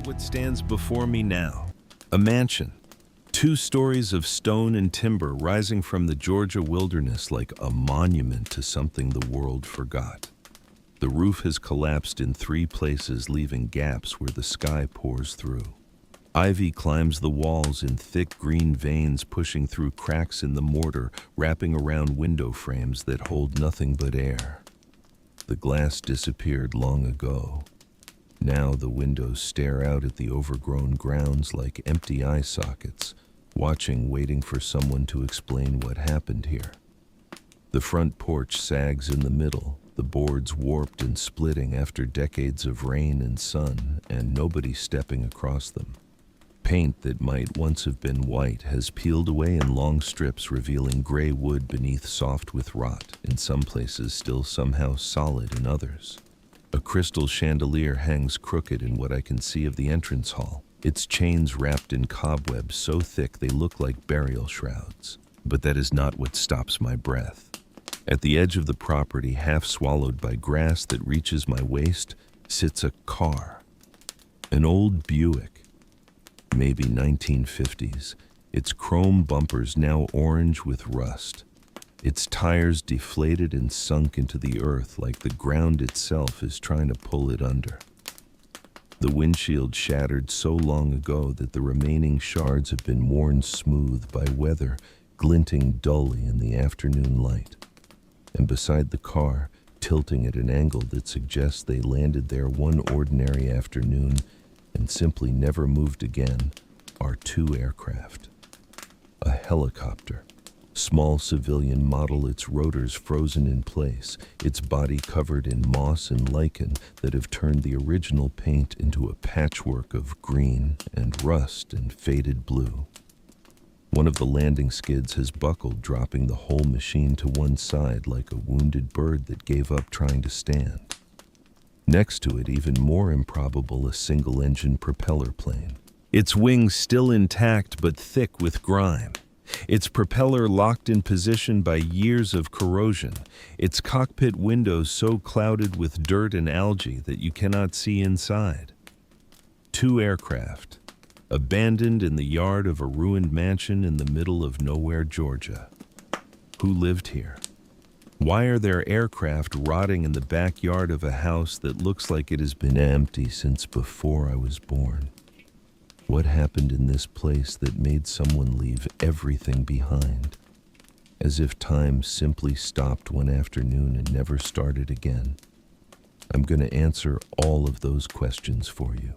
at what stands before me now. A mansion. Two stories of stone and timber rising from the Georgia wilderness like a monument to something the world forgot. The roof has collapsed in 3 places, leaving gaps where the sky pours through. Ivy climbs the walls in thick green veins, pushing through cracks in the mortar, wrapping around window frames that hold nothing but air. The glass disappeared long ago. Now the windows stare out at the overgrown grounds like empty eye sockets, waiting for someone to explain what happened here. The front porch sags in the middle, the boards warped and splitting after decades of rain and sun, and nobody stepping across them. Paint that might once have been white has peeled away in long strips, revealing gray wood beneath, soft with rot, in some places still somehow solid in others. A crystal chandelier hangs crooked in what I can see of the entrance hall, its chains wrapped in cobwebs so thick they look like burial shrouds. But that is not what stops my breath. At the edge of the property, half swallowed by grass that reaches my waist, sits a car. An old Buick, maybe 1950s, its chrome bumpers now orange with rust. Its tires deflated and sunk into the earth like the ground itself is trying to pull it under. The windshield shattered so long ago that the remaining shards have been worn smooth by weather, glinting dully in the afternoon light. And beside the car, tilting at an angle that suggests they landed there one ordinary afternoon and simply never moved again, are 2 aircraft. A helicopter. Small civilian model, its rotors frozen in place, its body covered in moss and lichen that have turned the original paint into a patchwork of green and rust and faded blue. One of the landing skids has buckled, dropping the whole machine to one side like a wounded bird that gave up trying to stand. Next to it, even more improbable, a single-engine propeller plane. Its wings still intact but thick with grime. Its propeller locked in position by years of corrosion, its cockpit windows so clouded with dirt and algae that you cannot see inside. 2 aircraft, abandoned in the yard of a ruined mansion in the middle of nowhere, Georgia. Who lived here? Why are there aircraft rotting in the backyard of a house that looks like it has been empty since before I was born? What happened in this place that made someone leave everything behind? As if time simply stopped one afternoon and never started again. I'm going to answer all of those questions for you.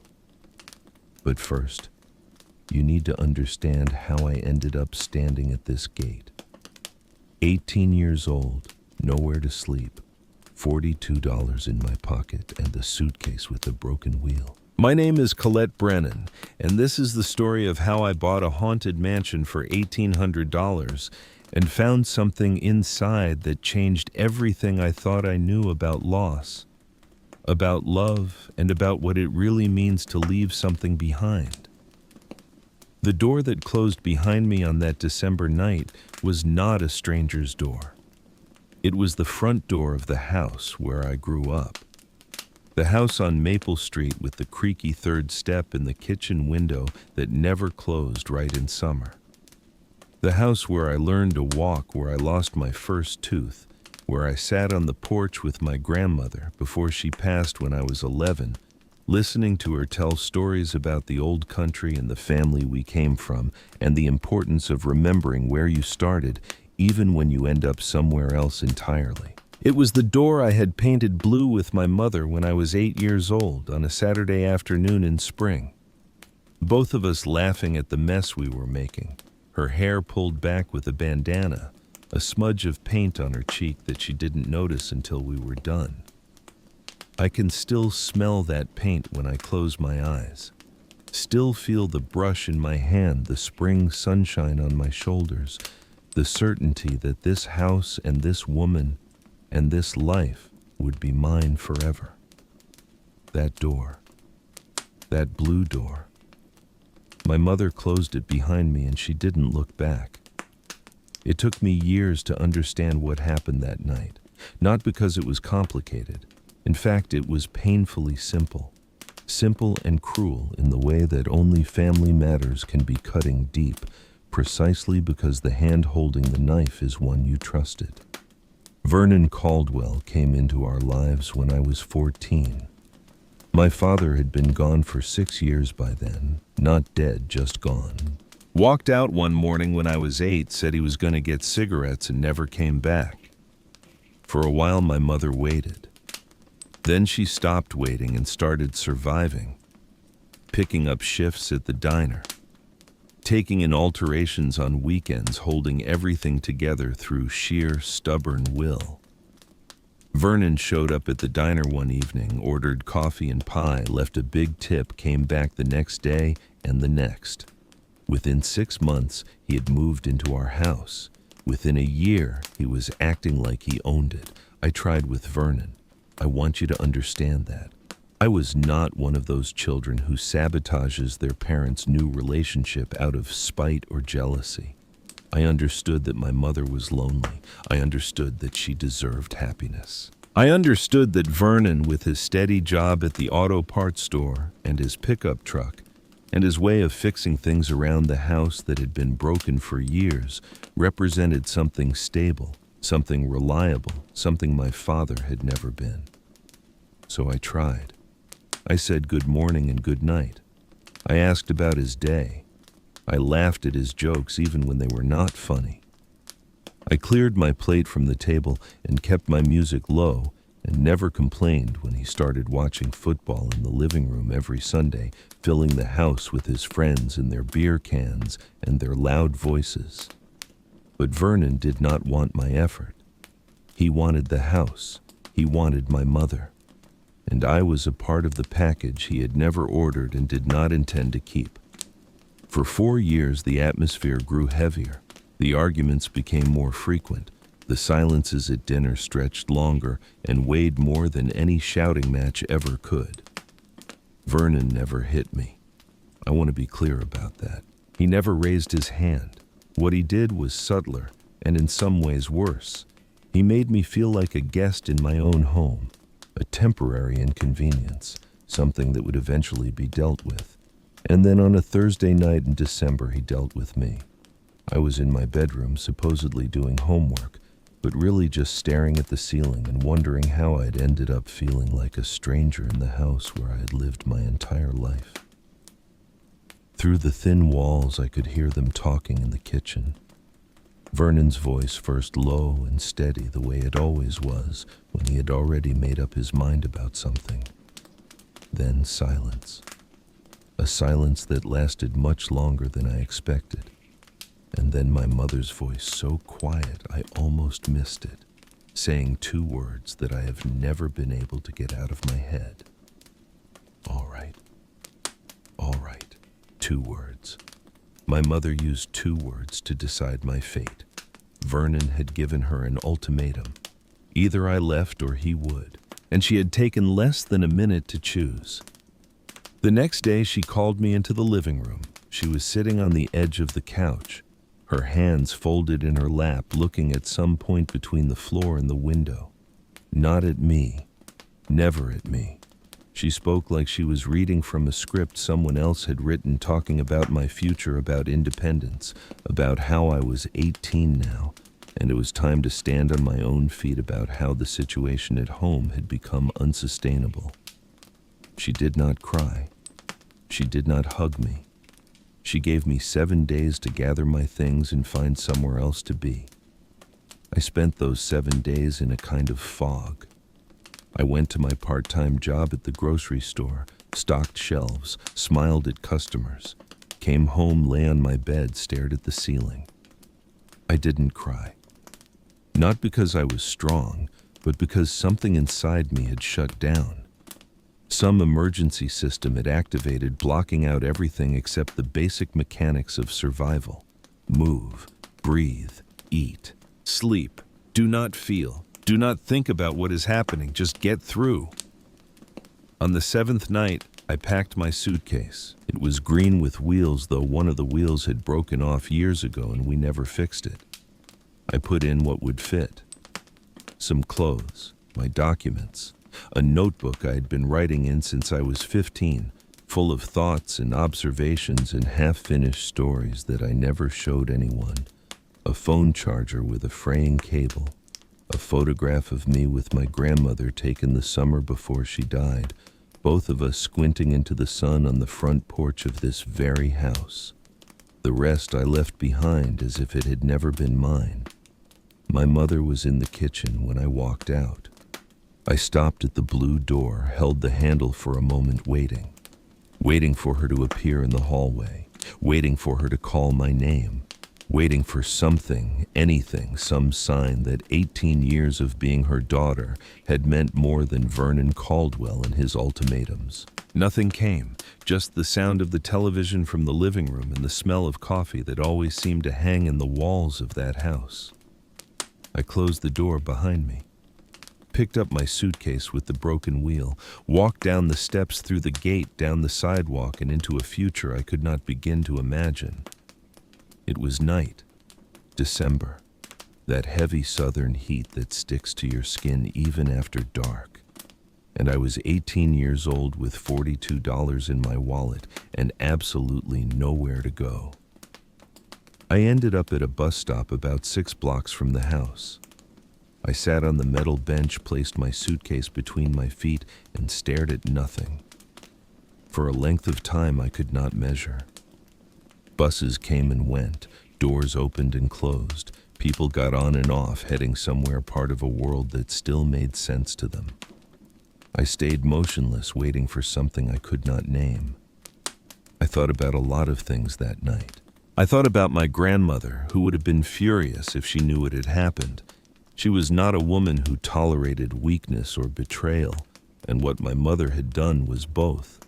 But first, you need to understand how I ended up standing at this gate. 18 years old, nowhere to sleep, $42 in my pocket, and a suitcase with a broken wheel. My name is Colette Brennan, and this is the story of how I bought a haunted mansion for $1,800 and found something inside that changed everything I thought I knew about loss, about love, and about what it really means to leave something behind. The door that closed behind me on that December night was not a stranger's door. It was the front door of the house where I grew up. The house on Maple Street with the creaky 3rd step in the kitchen window that never closed right in summer. The house where I learned to walk, where I lost my first tooth, where I sat on the porch with my grandmother before she passed when I was 11, listening to her tell stories about the old country and the family we came from, and the importance of remembering where you started, even when you end up somewhere else entirely. It was the door I had painted blue with my mother when I was 8 years old on a Saturday afternoon in spring. Both of us laughing at the mess we were making, her hair pulled back with a bandana, a smudge of paint on her cheek that she didn't notice until we were done. I can still smell that paint when I close my eyes, still feel the brush in my hand, the spring sunshine on my shoulders, the certainty that this house and this woman and this life would be mine forever. That door, that blue door. My mother closed it behind me and she didn't look back. It took me years to understand what happened that night, not because it was complicated. In fact, it was painfully simple. simple and cruel in the way that only family matters can be, cutting deep, precisely because the hand holding the knife is one you trusted. Vernon Caldwell came into our lives when I was 14. My father had been gone for 6 years by then, not dead, just gone. Walked out one morning when I was 8, said he was going to get cigarettes and never came back. For a while my mother waited. Then she stopped waiting and started surviving, picking up shifts at the diner, taking in alterations on weekends, holding everything together through sheer stubborn will. Vernon showed up at the diner one evening, ordered coffee and pie, left a big tip, came back the next day and the next. Within 6 months, he had moved into our house. Within a year, he was acting like he owned it. I tried with Vernon. I want you to understand that. I was not one of those children who sabotages their parents' new relationship out of spite or jealousy. I understood that my mother was lonely. I understood that she deserved happiness. I understood that Vernon, with his steady job at the auto parts store and his pickup truck, and his way of fixing things around the house that had been broken for years, represented something stable, something reliable, something my father had never been. So I tried. I said good morning and good night. I asked about his day. I laughed at his jokes even when they were not funny. I cleared my plate from the table and kept my music low and never complained when he started watching football in the living room every Sunday, filling the house with his friends and their beer cans and their loud voices. But Vernon did not want my effort. He wanted the house. He wanted my mother. And I was a part of the package he had never ordered and did not intend to keep. For 4 years, the atmosphere grew heavier. The arguments became more frequent. The silences at dinner stretched longer and weighed more than any shouting match ever could. Vernon never hit me. I want to be clear about that. He never raised his hand. What he did was subtler and in some ways worse. He made me feel like a guest in my own home, a temporary inconvenience, something that would eventually be dealt with. And then on a Thursday night in December, he dealt with me. I was in my bedroom, supposedly doing homework, but really just staring at the ceiling and wondering how I'd ended up feeling like a stranger in the house where I had lived my entire life. Through the thin walls, I could hear them talking in the kitchen. Vernon's voice, first low and steady the way it always was when he had already made up his mind about something. Then silence. A silence that lasted much longer than I expected. And then my mother's voice, so quiet I almost missed it, saying 2 words that I have never been able to get out of my head. All right. All right. 2 words. My mother used 2 words to decide my fate. Vernon had given her an ultimatum. Either I left or he would, and she had taken less than a minute to choose. The next day, she called me into the living room. She was sitting on the edge of the couch, her hands folded in her lap, looking at some point between the floor and the window. Not at me. Never at me. She spoke like she was reading from a script someone else had written, talking about my future, about independence, about how I was 18 now, and it was time to stand on my own feet, about how the situation at home had become unsustainable. She did not cry. She did not hug me. She gave me 7 days to gather my things and find somewhere else to be. I spent those 7 days in a kind of fog. I went to my part-time job at the grocery store, stocked shelves, smiled at customers, came home, lay on my bed, stared at the ceiling. I didn't cry. Not because I was strong, but because something inside me had shut down. Some emergency system had activated, blocking out everything except the basic mechanics of survival. Move, breathe, eat, sleep, do not feel. Do not think about what is happening, just get through. On the 7th night, I packed my suitcase. It was green with wheels, though one of the wheels had broken off years ago and we never fixed it. I put in what would fit. Some clothes, my documents, a notebook I had been writing in since I was 15, full of thoughts and observations and half-finished stories that I never showed anyone, a phone charger with a fraying cable, a photograph of me with my grandmother taken the summer before she died, both of us squinting into the sun on the front porch of this very house. The rest I left behind as if it had never been mine. My mother was in the kitchen when I walked out. I stopped at the blue door, held the handle for a moment waiting for her to appear in the hallway, waiting for her to call my name, waiting for something, anything, some sign that 18 years of being her daughter had meant more than Vernon Caldwell and his ultimatums. Nothing came, just the sound of the television from the living room and the smell of coffee that always seemed to hang in the walls of that house. I closed the door behind me, picked up my suitcase with the broken wheel, walked down the steps through the gate, down the sidewalk, and into a future I could not begin to imagine. It was night, December, that heavy southern heat that sticks to your skin even after dark. And I was 18 years old with $42 in my wallet and absolutely nowhere to go. I ended up at a bus stop about 6 blocks from the house. I sat on the metal bench, placed my suitcase between my feet, and stared at nothing. For a length of time I could not measure. Buses came and went, doors opened and closed, people got on and off, heading somewhere, part of a world that still made sense to them. I stayed motionless, waiting for something I could not name. I thought about a lot of things that night. I thought about my grandmother, who would have been furious if she knew what had happened. She was not a woman who tolerated weakness or betrayal, and what my mother had done was both.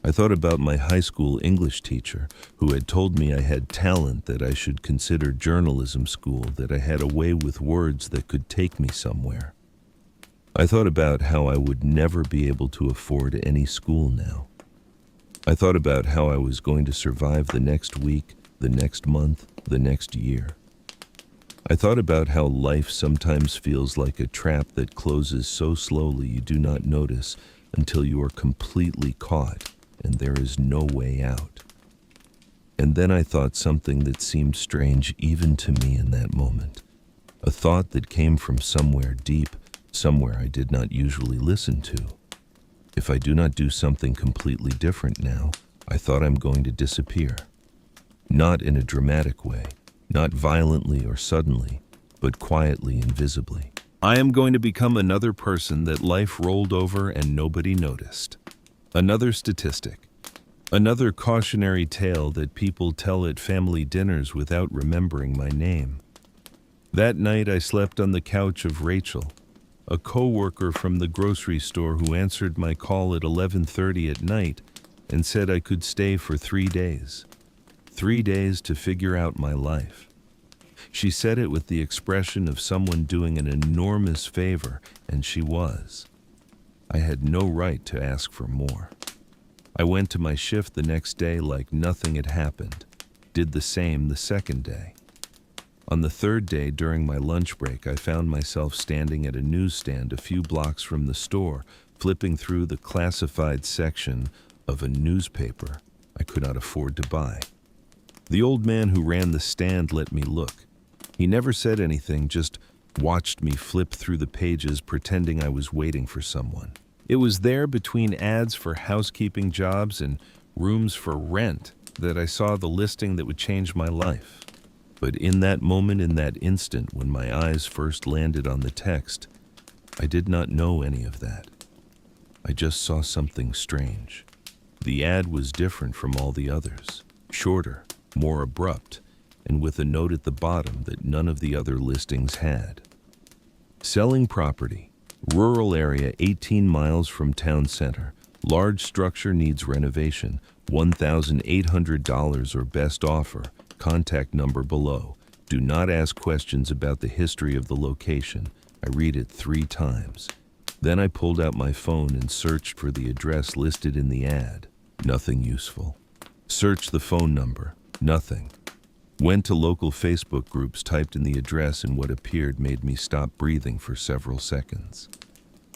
I thought about my high school English teacher, who had told me I had talent, that I should consider journalism school, that I had a way with words that could take me somewhere. I thought about how I would never be able to afford any school now. I thought about how I was going to survive the next week, the next month, the next year. I thought about how life sometimes feels like a trap that closes so slowly you do not notice until you are completely caught and there is no way out. And then I thought something that seemed strange even to me in that moment. A thought that came from somewhere deep, somewhere I did not usually listen to. If I do not do something completely different now, I thought I'm going to disappear. Not in a dramatic way, not violently or suddenly, but quietly and visibly. I am going to become another person that life rolled over and nobody noticed. Another statistic. Another cautionary tale that people tell at family dinners without remembering my name. That night I slept on the couch of Rachel, a co-worker from the grocery store, who answered my call at 11:30 at night and said I could stay for 3 days. 3 days to figure out my life. She said it with the expression of someone doing an enormous favor, and she was. I had no right to ask for more. I went to my shift the next day like nothing had happened, did the same the second day. On the third day, during my lunch break, I found myself standing at a newsstand a few blocks from the store, flipping through the classified section of a newspaper I could not afford to buy. The old man who ran the stand let me look. He never said anything, just watched me flip through the pages, pretending I was waiting for someone. It was there, between ads for housekeeping jobs and rooms for rent, that I saw the listing that would change my life. But in that moment, in that instant, when my eyes first landed on the text, I did not know any of that. I just saw something strange. The ad was different from all the others, shorter, more abrupt, and with a note at the bottom that none of the other listings had. Selling property, rural area 18 miles from town center, large structure needs renovation, $1,800 or best offer, contact number below. Do not ask questions about the history of the location. I read it 3 times. Then I pulled out my phone and searched for the address listed in the ad. Nothing useful. Searched the phone number. Nothing. Went to local Facebook groups, typed in the address, and what appeared made me stop breathing for several seconds.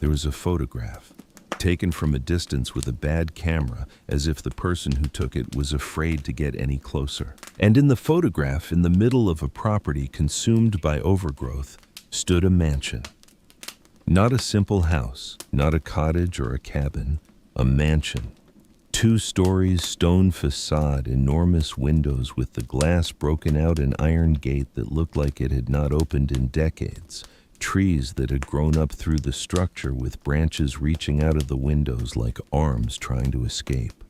There was a photograph, taken from a distance with a bad camera, as if the person who took it was afraid to get any closer. And in the photograph, in the middle of a property consumed by overgrowth, stood a mansion. Not a simple house, not a cottage or a cabin, a mansion. 2 stories, stone facade, enormous windows with the glass broken out, an iron gate that looked like it had not opened in decades, trees that had grown up through the structure with branches reaching out of the windows like arms trying to escape.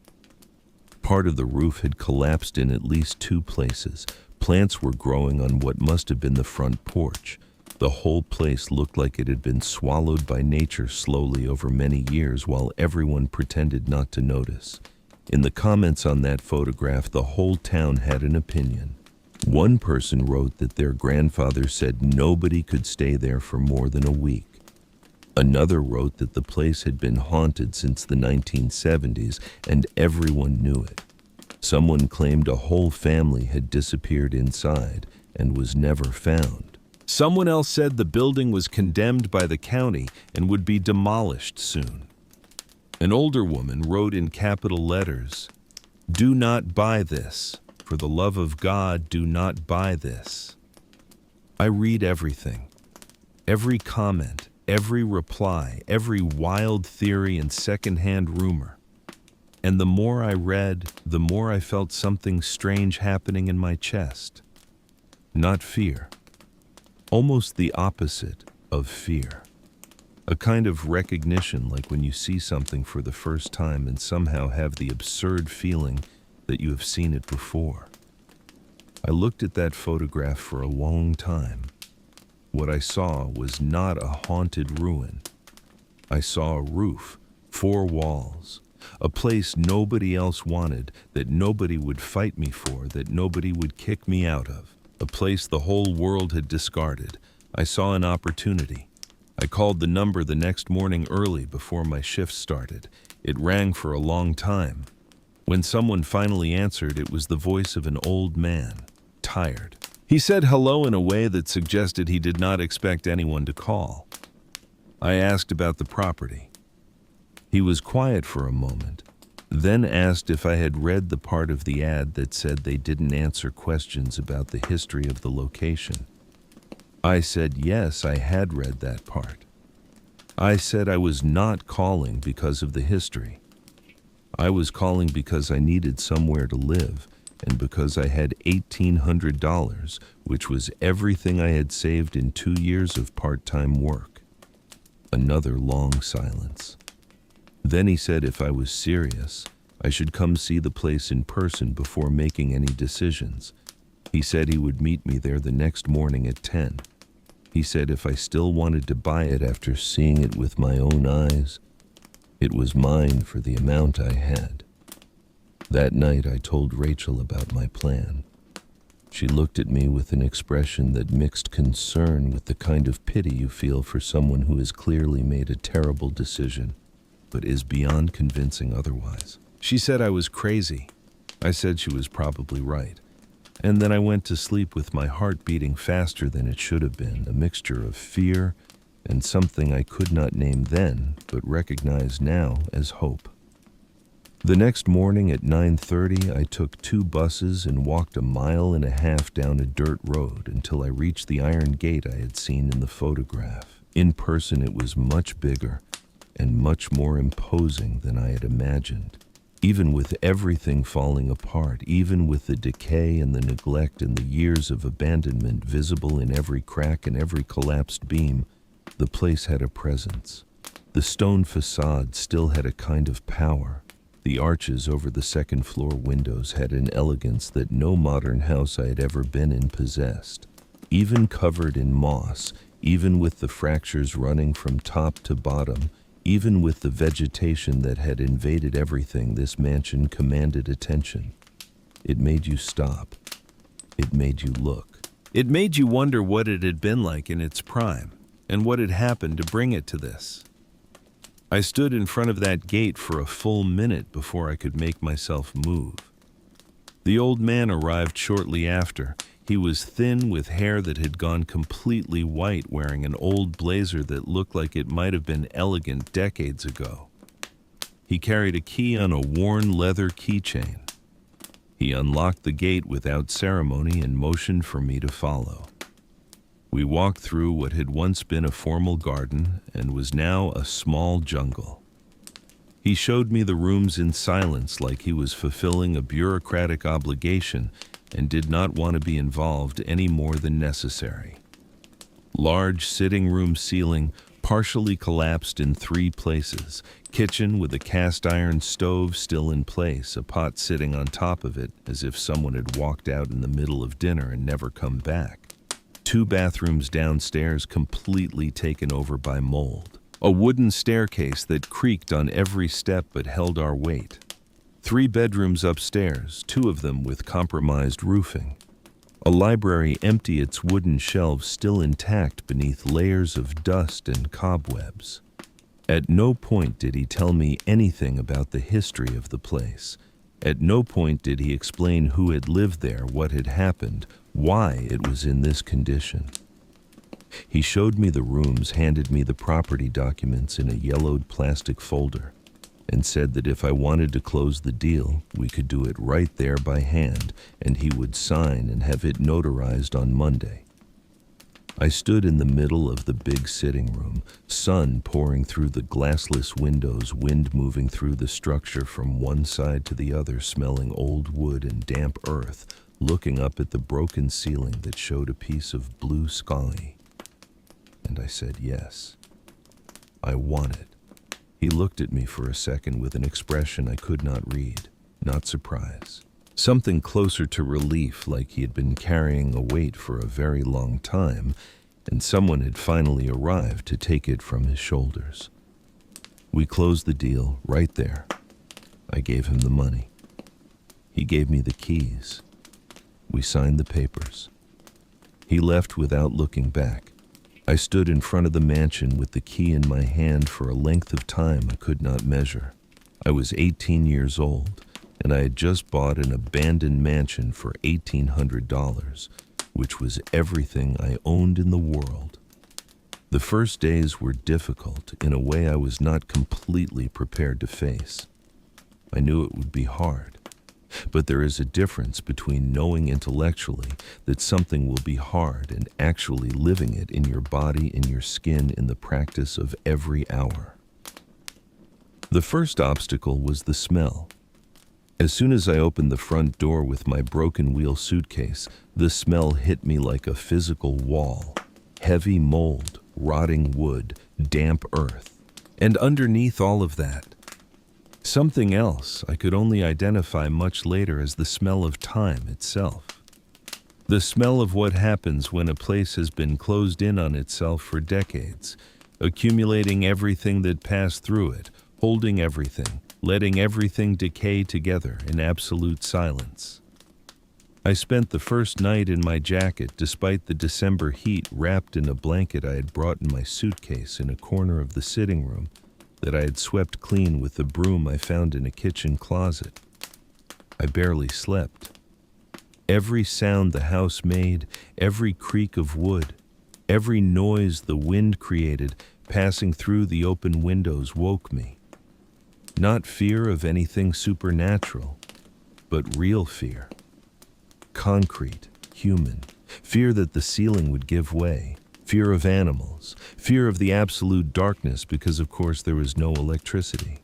Part of the roof had collapsed in at least 2 places. Plants were growing on what must have been the front porch. The whole place looked like it had been swallowed by nature slowly over many years, while everyone pretended not to notice. In the comments on that photograph, the whole town had an opinion. One person wrote that their grandfather said nobody could stay there for more than a week. Another wrote that the place had been haunted since the 1970s and everyone knew it. Someone claimed a whole family had disappeared inside and was never found. Someone else said the building was condemned by the county and would be demolished soon. An older woman wrote in capital letters, "Do not buy this. For the love of God, do not buy this." I read everything. Every comment, every reply, every wild theory and secondhand rumor. And the more I read, the more I felt something strange happening in my chest. Not fear. Almost the opposite of fear. A kind of recognition, like when you see something for the first time and somehow have the absurd feeling that you have seen it before. I looked at that photograph for a long time. What I saw was not a haunted ruin. I saw a roof, 4 walls, a place nobody else wanted, that nobody would fight me for, that nobody would kick me out of. A place the whole world had discarded. I saw an opportunity. I called the number the next morning early before my shift started. It rang for a long time. When someone finally answered, it was the voice of an old man, tired. He said hello in a way that suggested he did not expect anyone to call. I asked about the property. He was quiet for a moment, then asked if I had read the part of the ad that said they didn't answer questions about the history of the location. I said yes, I had read that part. I said I was not calling because of the history. I was calling because I needed somewhere to live, and because I had $1,800, which was everything I had saved in 2 years of part-time work. Another long silence. Then he said if I was serious, I should come see the place in person before making any decisions. He said he would meet me there the next morning at 10. He said if I still wanted to buy it after seeing it with my own eyes, it was mine for the amount I had. That night I told Rachel about my plan. She looked at me with an expression that mixed concern with the kind of pity you feel for someone who has clearly made a terrible decision, but is beyond convincing otherwise. She said I was crazy. I said she was probably right. And then I went to sleep with my heart beating faster than it should have been, a mixture of fear and something I could not name then, but recognize now as hope. The next morning at 9:30, I took 2 buses and walked 1.5 miles down a dirt road until I reached the iron gate I had seen in the photograph. In person, it was much bigger and much more imposing than I had imagined. Even with everything falling apart, even with the decay and the neglect and the years of abandonment visible in every crack and every collapsed beam, the place had a presence. The stone facade still had a kind of power. The arches over the second-floor windows had an elegance that no modern house I had ever been in possessed. Even covered in moss, even with the fractures running from top to bottom, even with the vegetation that had invaded everything, this mansion commanded attention. It made you stop. It made you look. It made you wonder what it had been like in its prime, and what had happened to bring it to this. I stood in front of that gate for a full minute before I could make myself move. The old man arrived shortly after. He was thin with hair that had gone completely white, wearing an old blazer that looked like it might have been elegant decades ago. He carried a key on a worn leather keychain. He unlocked the gate without ceremony and motioned for me to follow. We walked through what had once been a formal garden and was now a small jungle. He showed me the rooms in silence, like he was fulfilling a bureaucratic obligation and did not want to be involved any more than necessary. Large sitting room ceiling, partially collapsed in 3 places. Kitchen with a cast iron stove still in place, a pot sitting on top of it as if someone had walked out in the middle of dinner and never come back. 2 bathrooms downstairs completely taken over by mold. A wooden staircase that creaked on every step but held our weight. 3 bedrooms upstairs, 2 of them with compromised roofing. A library empty, its wooden shelves still intact beneath layers of dust and cobwebs. At no point did he tell me anything about the history of the place. At no point did he explain who had lived there, what had happened, why it was in this condition. He showed me the rooms, handed me the property documents in a yellowed plastic folder, and said that if I wanted to close the deal, we could do it right there by hand, and he would sign and have it notarized on Monday. I stood in the middle of the big sitting room, sun pouring through the glassless windows, wind moving through the structure from one side to the other, smelling old wood and damp earth, looking up at the broken ceiling that showed a piece of blue sky. And I said yes. I want it. He looked at me for a second with an expression I could not read, not surprise. Something closer to relief, like he had been carrying a weight for a very long time, and someone had finally arrived to take it from his shoulders. We closed the deal right there. I gave him the money. He gave me the keys. We signed the papers. He left without looking back. I stood in front of the mansion with the key in my hand for a length of time I could not measure. I was 18 years old, and I had just bought an abandoned mansion for $1,800, which was everything I owned in the world. The first days were difficult in a way I was not completely prepared to face. I knew it would be hard. But there is a difference between knowing intellectually that something will be hard and actually living it in your body, in your skin, in the practice of every hour. The first obstacle was the smell. As soon as I opened the front door with my broken wheel suitcase, the smell hit me like a physical wall. Heavy mold, rotting wood, damp earth. And underneath all of that, something else I could only identify much later as the smell of time itself. The smell of what happens when a place has been closed in on itself for decades, accumulating everything that passed through it, holding everything, letting everything decay together in absolute silence. I spent the first night in my jacket despite the December heat, wrapped in a blanket I had brought in my suitcase in a corner of the sitting room that I had swept clean with the broom I found in a kitchen closet. I barely slept. Every sound the house made, every creak of wood, every noise the wind created passing through the open windows woke me. Not fear of anything supernatural, but real fear. Concrete, human, fear that the ceiling would give way. Fear of animals, fear of the absolute darkness because of course there was no electricity.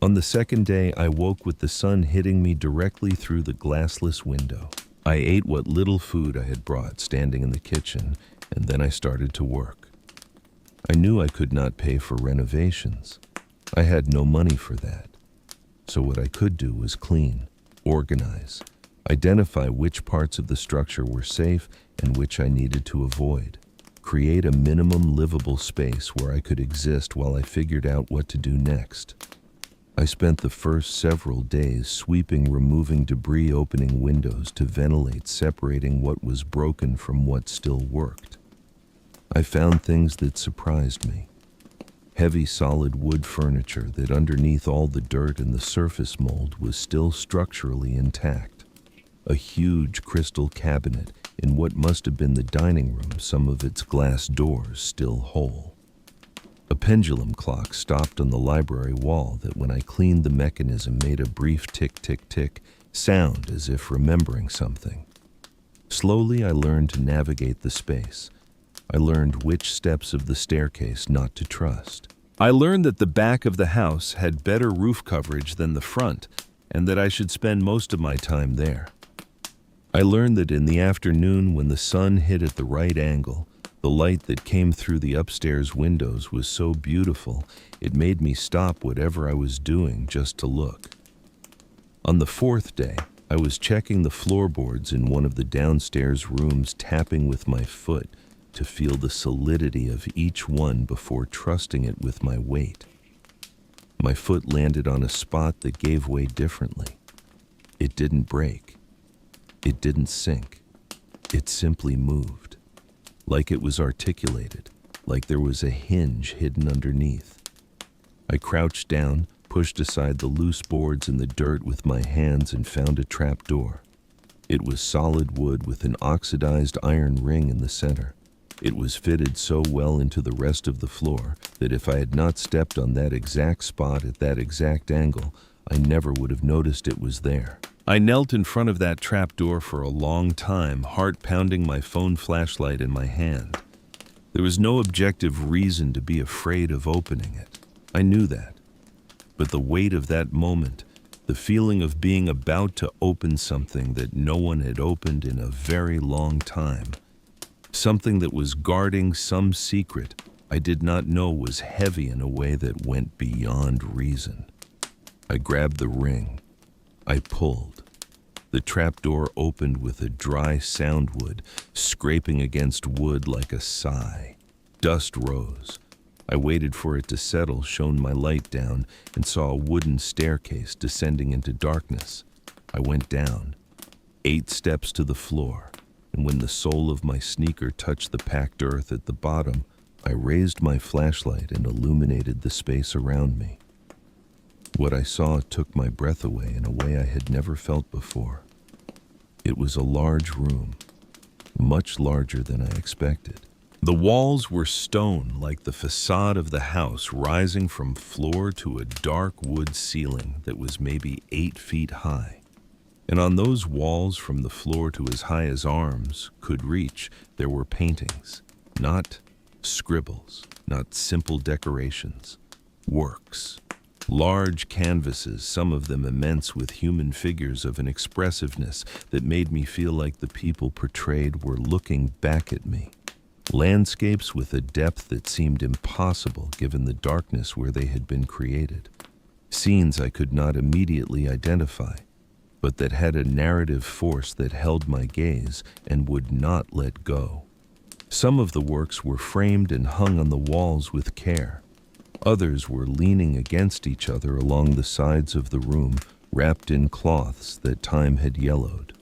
On the second day, I woke with the sun hitting me directly through the glassless window. I ate what little food I had brought standing in the kitchen, and then I started to work. I knew I could not pay for renovations. I had no money for that. So what I could do was clean, organize, identify which parts of the structure were safe and which I needed to avoid. Create a minimum livable space where I could exist while I figured out what to do next. I spent the first several days sweeping, removing debris, opening windows to ventilate, separating what was broken from what still worked. I found things that surprised me. Heavy solid wood furniture that underneath all the dirt and the surface mold was still structurally intact. a huge crystal cabinet in what must have been the dining room, some of its glass doors still whole. A pendulum clock stopped on the library wall that, when I cleaned the mechanism, made a brief tick-tick-tick sound as if remembering something. Slowly, I learned to navigate the space. I learned which steps of the staircase not to trust. I learned that the back of the house had better roof coverage than the front, and that I should spend most of my time there. I learned that in the afternoon, when the sun hit at the right angle, the light that came through the upstairs windows was so beautiful, it made me stop whatever I was doing just to look. On the fourth day, I was checking the floorboards in one of the downstairs rooms, tapping with my foot to feel the solidity of each one before trusting it with my weight. My foot landed on a spot that gave way differently. It didn't break. It didn't sink. It simply moved, like it was articulated, like there was a hinge hidden underneath. I crouched down, pushed aside the loose boards in the dirt with my hands, and found a trapdoor. It was solid wood with an oxidized iron ring in the center. It was fitted so well into the rest of the floor that if I had not stepped on that exact spot at that exact angle, I never would have noticed it was there. I knelt in front of that trapdoor for a long time, heart pounding, my phone flashlight in my hand. There was no objective reason to be afraid of opening it. I knew that. But the weight of that moment, the feeling of being about to open something that no one had opened in a very long time, something that was guarding some secret I did not know, was heavy in a way that went beyond reason. I grabbed the ring. I pulled. The trapdoor opened with a dry soundwood scraping against wood like a sigh. Dust rose. I waited for it to settle, shone my light down, and saw a wooden staircase descending into darkness. I went down, 8 steps to the floor, and when the sole of my sneaker touched the packed earth at the bottom, I raised my flashlight and illuminated the space around me. What I saw took my breath away in a way I had never felt before. It was a large room, much larger than I expected. The walls were stone, like the facade of the house, rising from floor to a dark wood ceiling that was maybe 8 feet high. And on those walls, from the floor to as high as arms could reach, there were paintings, not scribbles, not simple decorations, works. Large canvases, some of them immense, with human figures of an expressiveness that made me feel like the people portrayed were looking back at me. Landscapes with a depth that seemed impossible given the darkness where they had been created. Scenes I could not immediately identify, but that had a narrative force that held my gaze and would not let go. Some of the works were framed and hung on the walls with care. Others were leaning against each other along the sides of the room, wrapped in cloths that time had yellowed.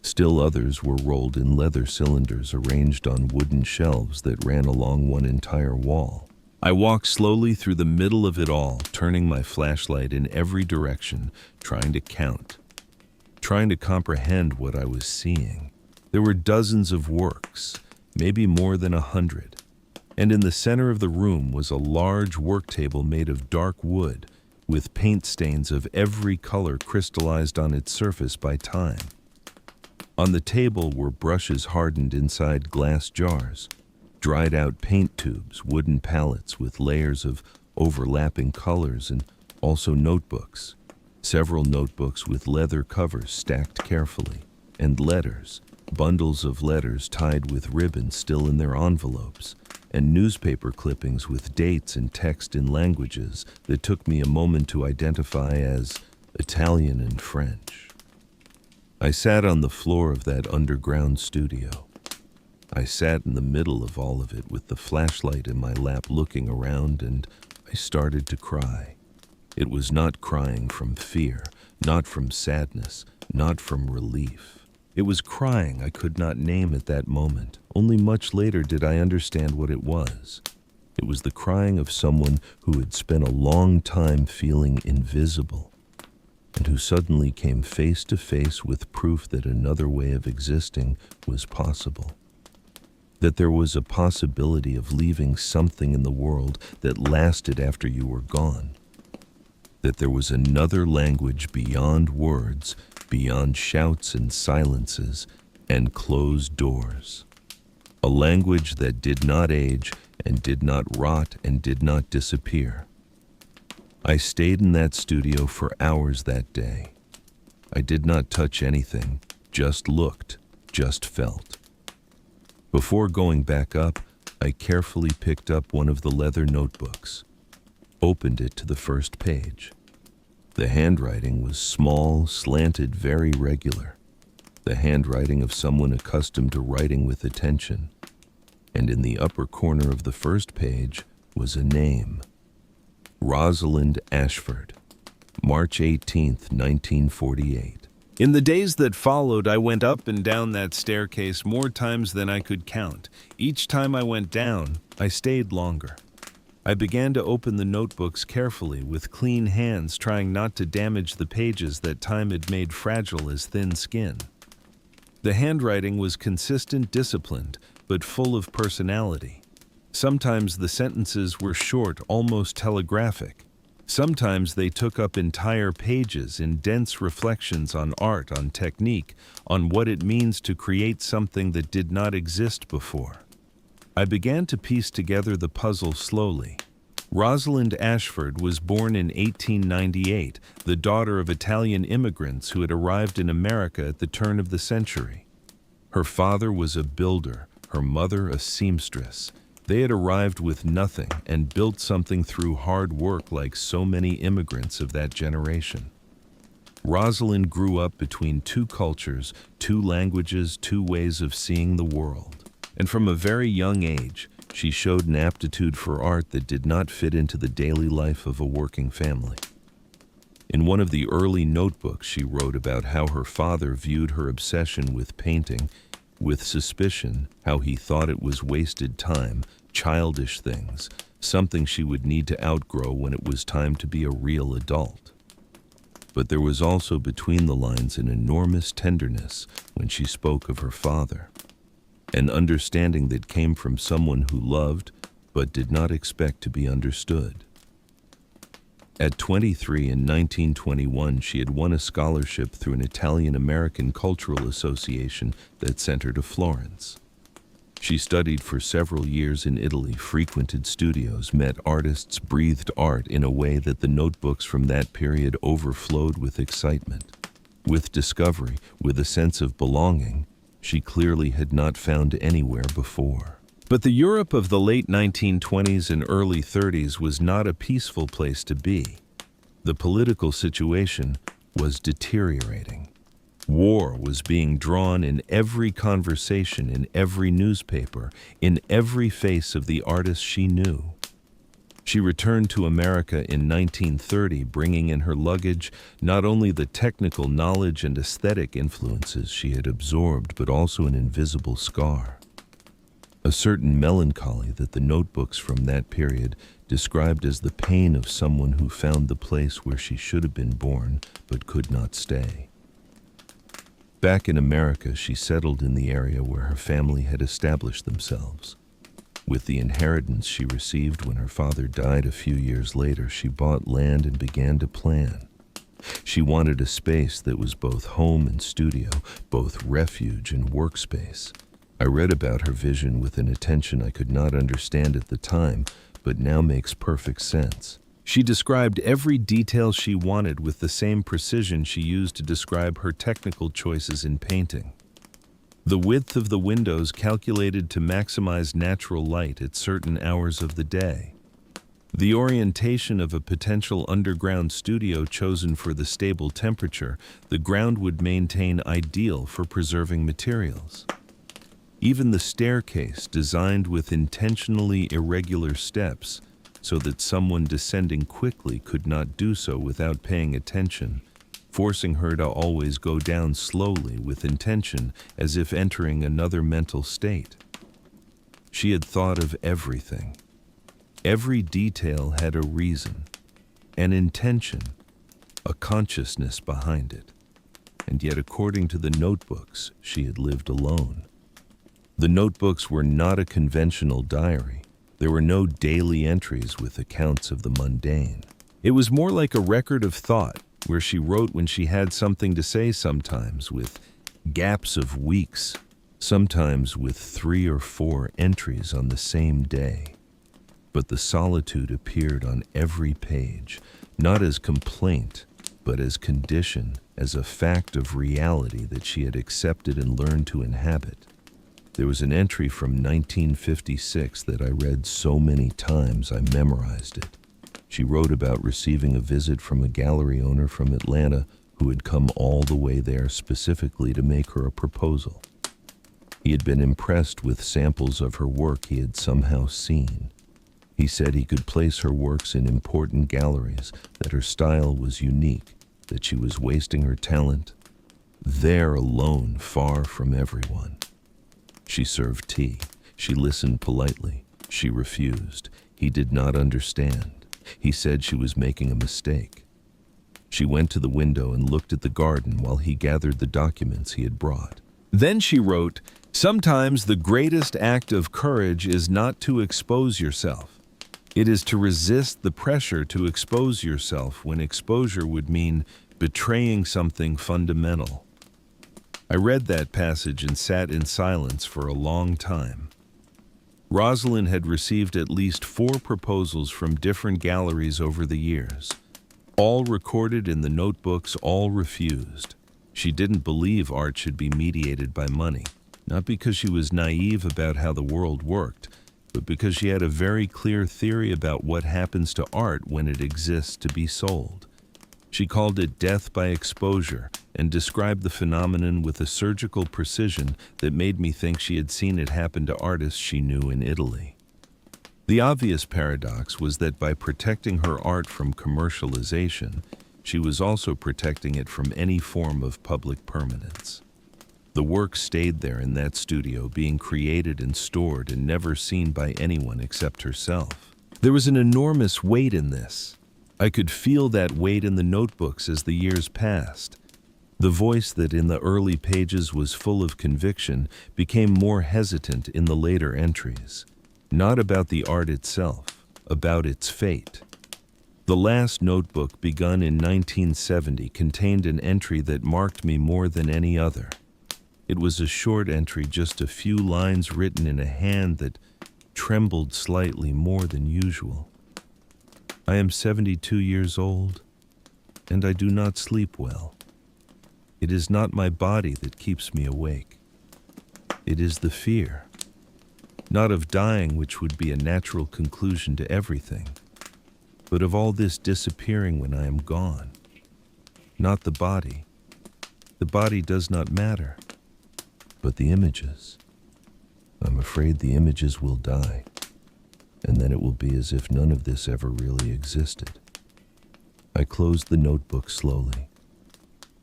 Still others were rolled in leather cylinders arranged on wooden shelves that ran along one entire wall. I walked slowly through the middle of it all, turning my flashlight in every direction, trying to count, trying to comprehend what I was seeing. There were dozens of works, maybe more than 100. And in the center of the room was a large work table made of dark wood, with paint stains of every color crystallized on its surface by time. On the table were brushes hardened inside glass jars, dried out paint tubes, wooden palettes with layers of overlapping colors, and also notebooks. Several notebooks with leather covers stacked carefully, and letters, bundles of letters tied with ribbon still in their envelopes, and newspaper clippings with dates and text in languages that took me a moment to identify as Italian and French. I sat on the floor of that underground studio. I sat in the middle of all of it with the flashlight in my lap, looking around, and I started to cry. It was not crying from fear, not from sadness, not from relief. It was crying I could not name at that moment. Only much later did I understand what it was. It was the crying of someone who had spent a long time feeling invisible. and who suddenly came face to face with proof that another way of existing was possible. That there was a possibility of leaving something in the world that lasted after you were gone. That there was another language beyond words, beyond shouts and silences and closed doors. A language that did not age and did not rot and did not disappear. I stayed in that studio for hours that day. I did not touch anything, just looked, just felt. Before going back up, I carefully picked up one of the leather notebooks, opened it to the first page. The handwriting was small, slanted, very regular. The handwriting of someone accustomed to writing with attention. And in the upper corner of the first page was a name. Rosalind Ashford, March 18th, 1948. In the days that followed, I went up and down that staircase more times than I could count. Each time I went down, I stayed longer. I began to open the notebooks carefully with clean hands, trying not to damage the pages that time had made fragile as thin skin. The handwriting was consistent, disciplined, but full of personality. Sometimes the sentences were short, almost telegraphic. Sometimes they took up entire pages in dense reflections on art, on technique, on what it means to create something that did not exist before. I began to piece together the puzzle slowly. Rosalind Ashford was born in 1898, the daughter of Italian immigrants who had arrived in America at the turn of the century. Her father was a builder, her mother a seamstress. They had arrived with nothing and built something through hard work like so many immigrants of that generation. Rosalind grew up between two cultures, two languages, two ways of seeing the world. And from a very young age, she showed an aptitude for art that did not fit into the daily life of a working family. In one of the early notebooks, she wrote about how her father viewed her obsession with painting with suspicion, how he thought it was wasted time, childish things, something she would need to outgrow when it was time to be a real adult. But there was also between the lines an enormous tenderness when she spoke of her father, an understanding that came from someone who loved but did not expect to be understood. At 23 in 1921, she had won a scholarship through an Italian-American cultural association that sent her to Florence. She studied for several years in Italy, frequented studios, met artists, breathed art in a way that the notebooks from that period overflowed with excitement, with discovery, with a sense of belonging she clearly had not found anywhere before. But the Europe of the late 1920s and early 30s was not a peaceful place to be. The political situation was deteriorating. War was being drawn in every conversation, in every newspaper, in every face of the artists she knew. She returned to America in 1930, bringing in her luggage not only the technical knowledge and aesthetic influences she had absorbed, but also an invisible scar. A certain melancholy that the notebooks from that period described as the pain of someone who found the place where she should have been born but could not stay. Back in America, she settled in the area where her family had established themselves. With the inheritance she received when her father died a few years later, she bought land and began to plan. She wanted a space that was both home and studio, both refuge and workspace. I read about her vision with an attention I could not understand at the time, but now makes perfect sense. She described every detail she wanted with the same precision she used to describe her technical choices in painting. The width of the windows calculated to maximize natural light at certain hours of the day. The orientation of a potential underground studio chosen for the stable temperature the ground would maintain ideal for preserving materials. Even the staircase, designed with intentionally irregular steps so that someone descending quickly could not do so without paying attention, forcing her to always go down slowly with intention as if entering another mental state. She had thought of everything. Every detail had a reason, an intention, a consciousness behind it. And yet, according to the notebooks, she had lived alone. The notebooks were not a conventional diary. There were no daily entries with accounts of the mundane. It was more like a record of thought, where she wrote when she had something to say, sometimes with gaps of weeks, sometimes with 3 or 4 entries on the same day. But the solitude appeared on every page, not as complaint, but as condition, as a fact of reality that she had accepted and learned to inhabit. There was an entry from 1956 that I read so many times I memorized it. She wrote about receiving a visit from a gallery owner from Atlanta who had come all the way there specifically to make her a proposal. He had been impressed with samples of her work he had somehow seen. He said he could place her works in important galleries, that her style was unique, that she was wasting her talent, there alone, far from everyone. She served tea. She listened politely. She refused. He did not understand. He said she was making a mistake. She went to the window and looked at the garden while he gathered the documents he had brought. Then she wrote, "Sometimes the greatest act of courage is not to expose yourself. It is to resist the pressure to expose yourself when exposure would mean betraying something fundamental." I read that passage and sat in silence for a long time. Rosalind had received at least 4 proposals from different galleries over the years. All recorded in the notebooks, all refused. She didn't believe art should be mediated by money, not because she was naive about how the world worked, but because she had a very clear theory about what happens to art when it exists to be sold. She called it death by exposure and described the phenomenon with a surgical precision that made me think she had seen it happen to artists she knew in Italy. The obvious paradox was that by protecting her art from commercialization, she was also protecting it from any form of public permanence. The work stayed there in that studio, being created and stored and never seen by anyone except herself. There was an enormous weight in this. I could feel that weight in the notebooks as the years passed. The voice that in the early pages was full of conviction became more hesitant in the later entries. Not about the art itself, about its fate. The last notebook, begun in 1970, contained an entry that marked me more than any other. It was a short entry, just a few lines written in a hand that trembled slightly more than usual. "I am 72 years old, and I do not sleep well. It is not my body that keeps me awake. It is the fear, not of dying, which would be a natural conclusion to everything, but of all this disappearing when I am gone. Not the body. The body does not matter, but the images. I'm afraid the images will die, and then it will be as if none of this ever really existed." I closed the notebook slowly.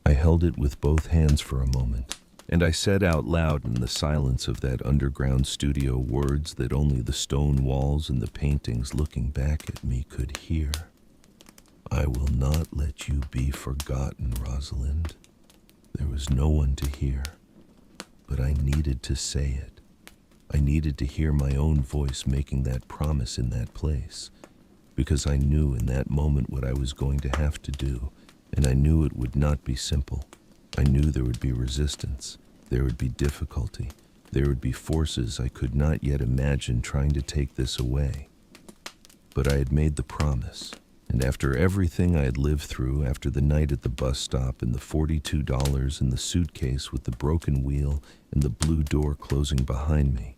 I held it with both hands for a moment, and I said out loud in the silence of that underground studio words that only the stone walls and the paintings looking back at me could hear. "I will not let you be forgotten, Rosalind." There was no one to hear, but I needed to say it. I needed to hear my own voice making that promise in that place, because I knew in that moment what I was going to have to do, and I knew it would not be simple. I knew there would be resistance, there would be difficulty, there would be forces I could not yet imagine trying to take this away. But I had made the promise, and after everything I had lived through, after the night at the bus stop and the $42 in the suitcase with the broken wheel and the blue door closing behind me,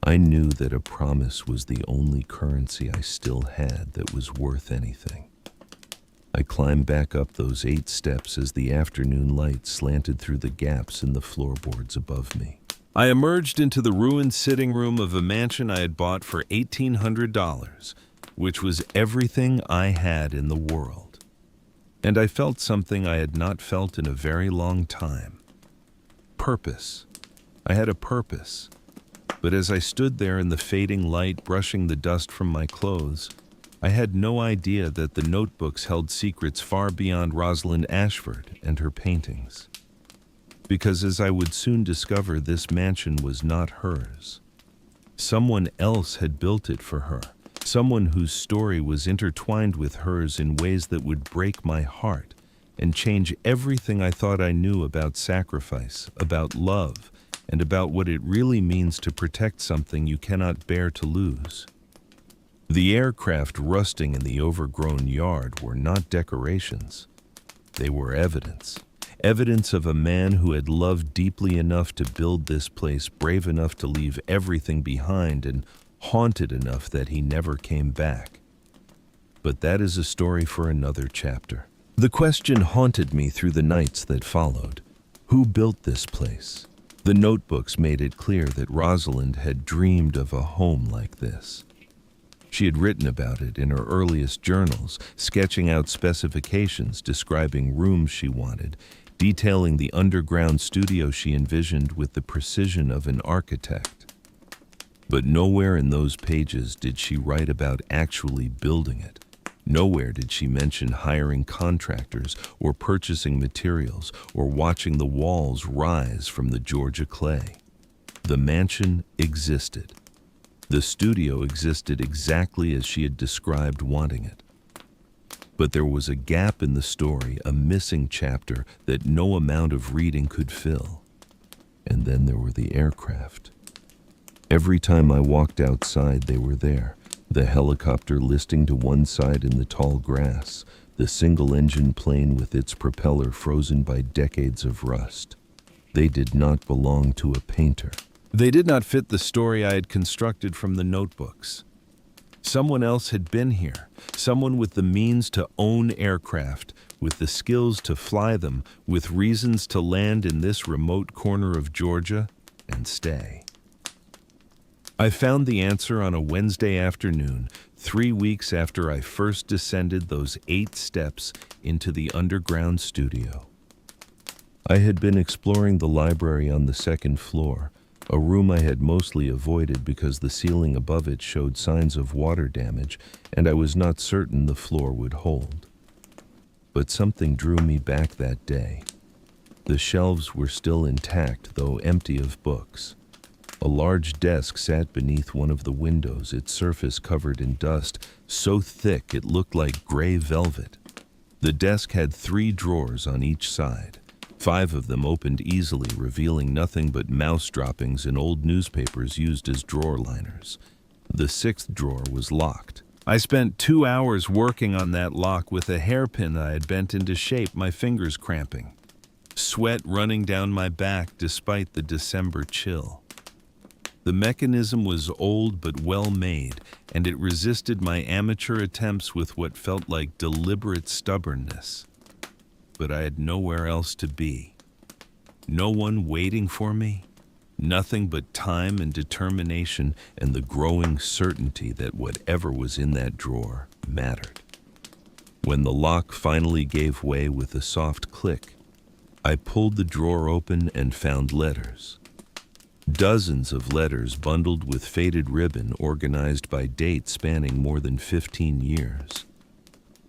I knew that a promise was the only currency I still had that was worth anything. I climbed back up those 8 steps as the afternoon light slanted through the gaps in the floorboards above me. I emerged into the ruined sitting room of a mansion I had bought for $1,800, which was everything I had in the world. And I felt something I had not felt in a very long time. Purpose. I had a purpose. But as I stood there in the fading light, brushing the dust from my clothes, I had no idea that the notebooks held secrets far beyond Rosalind Ashford and her paintings. Because as I would soon discover, this mansion was not hers. Someone else had built it for her, someone whose story was intertwined with hers in ways that would break my heart and change everything I thought I knew about sacrifice, about love, and about what it really means to protect something you cannot bear to lose. The aircraft rusting in the overgrown yard were not decorations. They were evidence. Evidence of a man who had loved deeply enough to build this place, brave enough to leave everything behind, and haunted enough that he never came back. But that is a story for another chapter. The question haunted me through the nights that followed. Who built this place? The notebooks made it clear that Rosalind had dreamed of a home like this. She had written about it in her earliest journals, sketching out specifications, describing rooms she wanted, detailing the underground studio she envisioned with the precision of an architect. But nowhere in those pages did she write about actually building it. Nowhere did she mention hiring contractors or purchasing materials or watching the walls rise from the Georgia clay. The mansion existed. The studio existed exactly as she had described wanting it. But there was a gap in the story, a missing chapter that no amount of reading could fill. And then there were the aircraft. Every time I walked outside, they were there. The helicopter listing to one side in the tall grass, the single-engine plane with its propeller frozen by decades of rust. They did not belong to a painter. They did not fit the story I had constructed from the notebooks. Someone else had been here, someone with the means to own aircraft, with the skills to fly them, with reasons to land in this remote corner of Georgia and stay. I found the answer on a Wednesday afternoon, 3 weeks after I first descended those 8 steps into the underground studio. I had been exploring the library on the second floor, a room I had mostly avoided because the ceiling above it showed signs of water damage, and I was not certain the floor would hold. But something drew me back that day. The shelves were still intact, though empty of books. A large desk sat beneath one of the windows, its surface covered in dust, so thick it looked like gray velvet. The desk had 3 drawers on each side. 5 of them opened easily, revealing nothing but mouse droppings and old newspapers used as drawer liners. The 6th drawer was locked. I spent 2 hours working on that lock with a hairpin I had bent into shape, my fingers cramping. Sweat running down my back despite the December chill. The mechanism was old but well made, and it resisted my amateur attempts with what felt like deliberate stubbornness. But I had nowhere else to be. No one waiting for me. Nothing but time and determination and the growing certainty that whatever was in that drawer mattered. When the lock finally gave way with a soft click, I pulled the drawer open and found letters. Dozens of letters bundled with faded ribbon, organized by date spanning more than 15 years.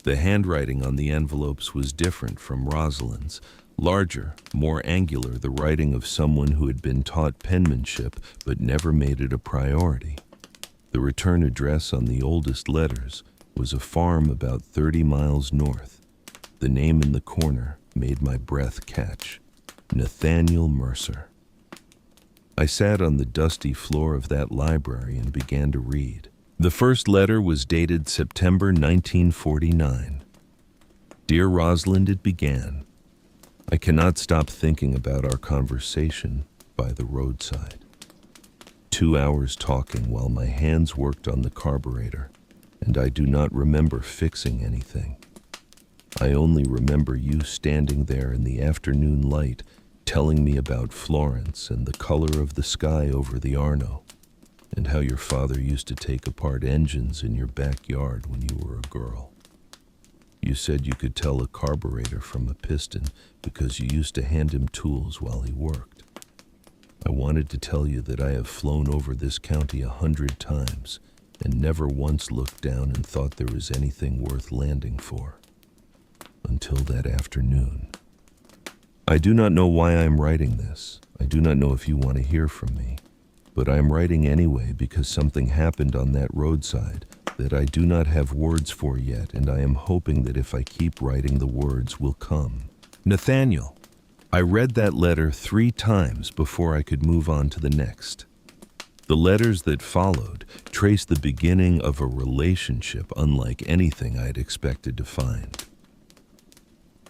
The handwriting on the envelopes was different from Rosalind's, larger, more angular, the writing of someone who had been taught penmanship but never made it a priority. The return address on the oldest letters was a farm about 30 miles north. The name in the corner made my breath catch: Nathaniel Mercer. I sat on the dusty floor of that library and began to read. The first letter was dated September 1949. Dear Rosalind, it began. I cannot stop thinking about our conversation by the roadside. 2 hours talking while my hands worked on the carburetor, and I do not remember fixing anything. I only remember you standing there in the afternoon light, telling me about Florence and the color of the sky over the Arno, and how your father used to take apart engines in your backyard when you were a girl. You said you could tell a carburetor from a piston because you used to hand him tools while he worked. I wanted to tell you that I have flown over this county 100 times, and never once looked down and thought there was anything worth landing for. Until that afternoon. I do not know why I am writing this. I do not know if you want to hear from me. But I am writing anyway because something happened on that roadside that I do not have words for yet, and I am hoping that if I keep writing, the words will come. Nathaniel, I read that letter 3 times before I could move on to the next. The letters that followed traced the beginning of a relationship unlike anything I had expected to find.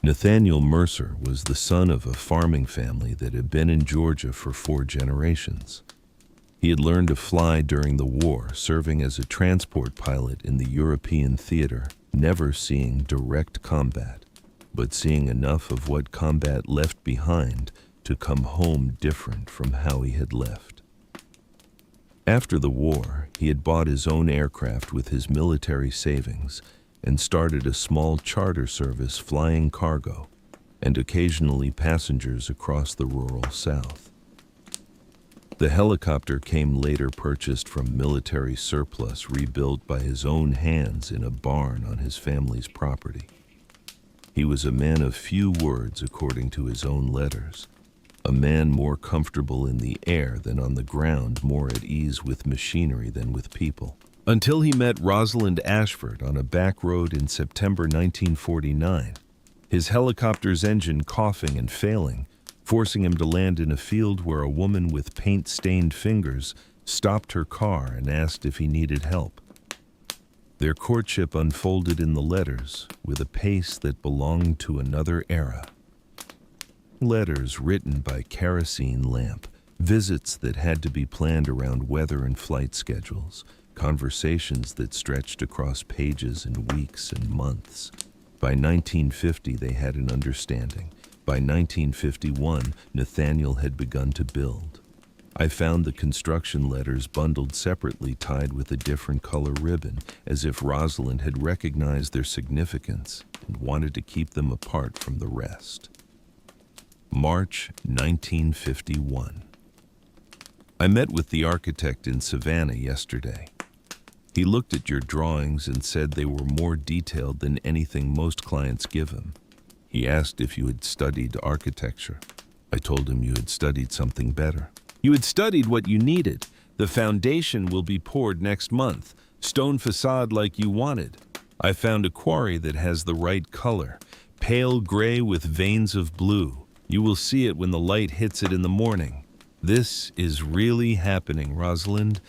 Nathaniel Mercer was the son of a farming family that had been in Georgia for 4 generations. He had learned to fly during the war, serving as a transport pilot in the European theater, never seeing direct combat, but seeing enough of what combat left behind to come home different from how he had left. After the war, he had bought his own aircraft with his military savings and started a small charter service flying cargo and occasionally passengers across the rural South. The helicopter came later purchased from military surplus rebuilt by his own hands in a barn on his family's property. He was a man of few words according to his own letters, a man more comfortable in the air than on the ground, more at ease with machinery than with people. Until he met Rosalind Ashford on a back road in September 1949, his helicopter's engine coughing and failing, forcing him to land in a field where a woman with paint-stained fingers stopped her car and asked if he needed help. Their courtship unfolded in the letters with a pace that belonged to another era. Letters written by kerosene lamp, visits that had to be planned around weather and flight schedules, conversations that stretched across pages and weeks and months. By 1950, they had an understanding. By 1951, Nathaniel had begun to build. I found the construction letters bundled separately, tied with a different color ribbon, as if Rosalind had recognized their significance and wanted to keep them apart from the rest. March 1951. I met with the architect in Savannah yesterday. He looked at your drawings and said they were more detailed than anything most clients give him. He asked if you had studied architecture. I told him you had studied something better. You had studied what you needed. The foundation will be poured next month. Stone facade like you wanted. I found a quarry that has the right color. Pale gray with veins of blue. You will see it when the light hits it in the morning. This is really happening, Rosalind.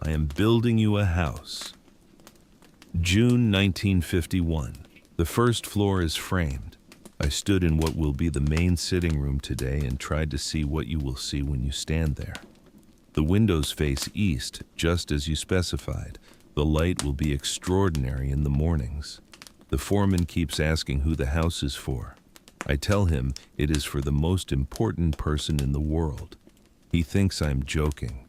I am building you a house. June 1951. The first floor is framed. I stood in what will be the main sitting room today and tried to see what you will see when you stand there. The windows face east, just as you specified. The light will be extraordinary in the mornings. The foreman keeps asking who the house is for. I tell him it is for the most important person in the world. He thinks I'm joking.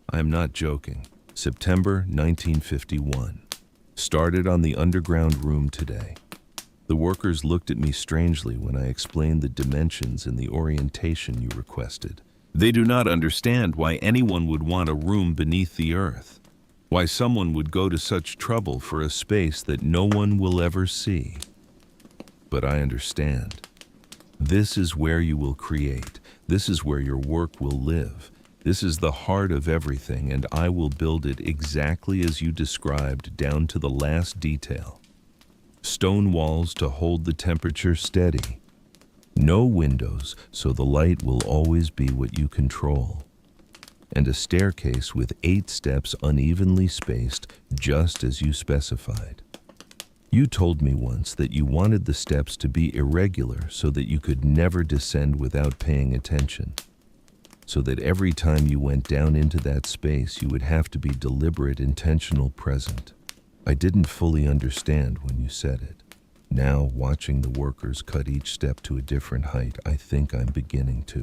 I am not joking. September 1951. Started on the underground room today. The workers looked at me strangely when I explained the dimensions and the orientation you requested. They do not understand why anyone would want a room beneath the earth, why someone would go to such trouble for a space that no one will ever see. But I understand. This is where you will create. This is where your work will live. This is the heart of everything, and I will build it exactly as you described, down to the last detail. Stone walls to hold the temperature steady. No windows, so the light will always be what you control. And a staircase with 8 steps unevenly spaced, just as you specified. You told me once that you wanted the steps to be irregular so that you could never descend without paying attention. So that every time you went down into that space, you would have to be deliberate, intentional, present. I didn't fully understand when you said it. Now, watching the workers cut each step to a different height, I think I'm beginning to.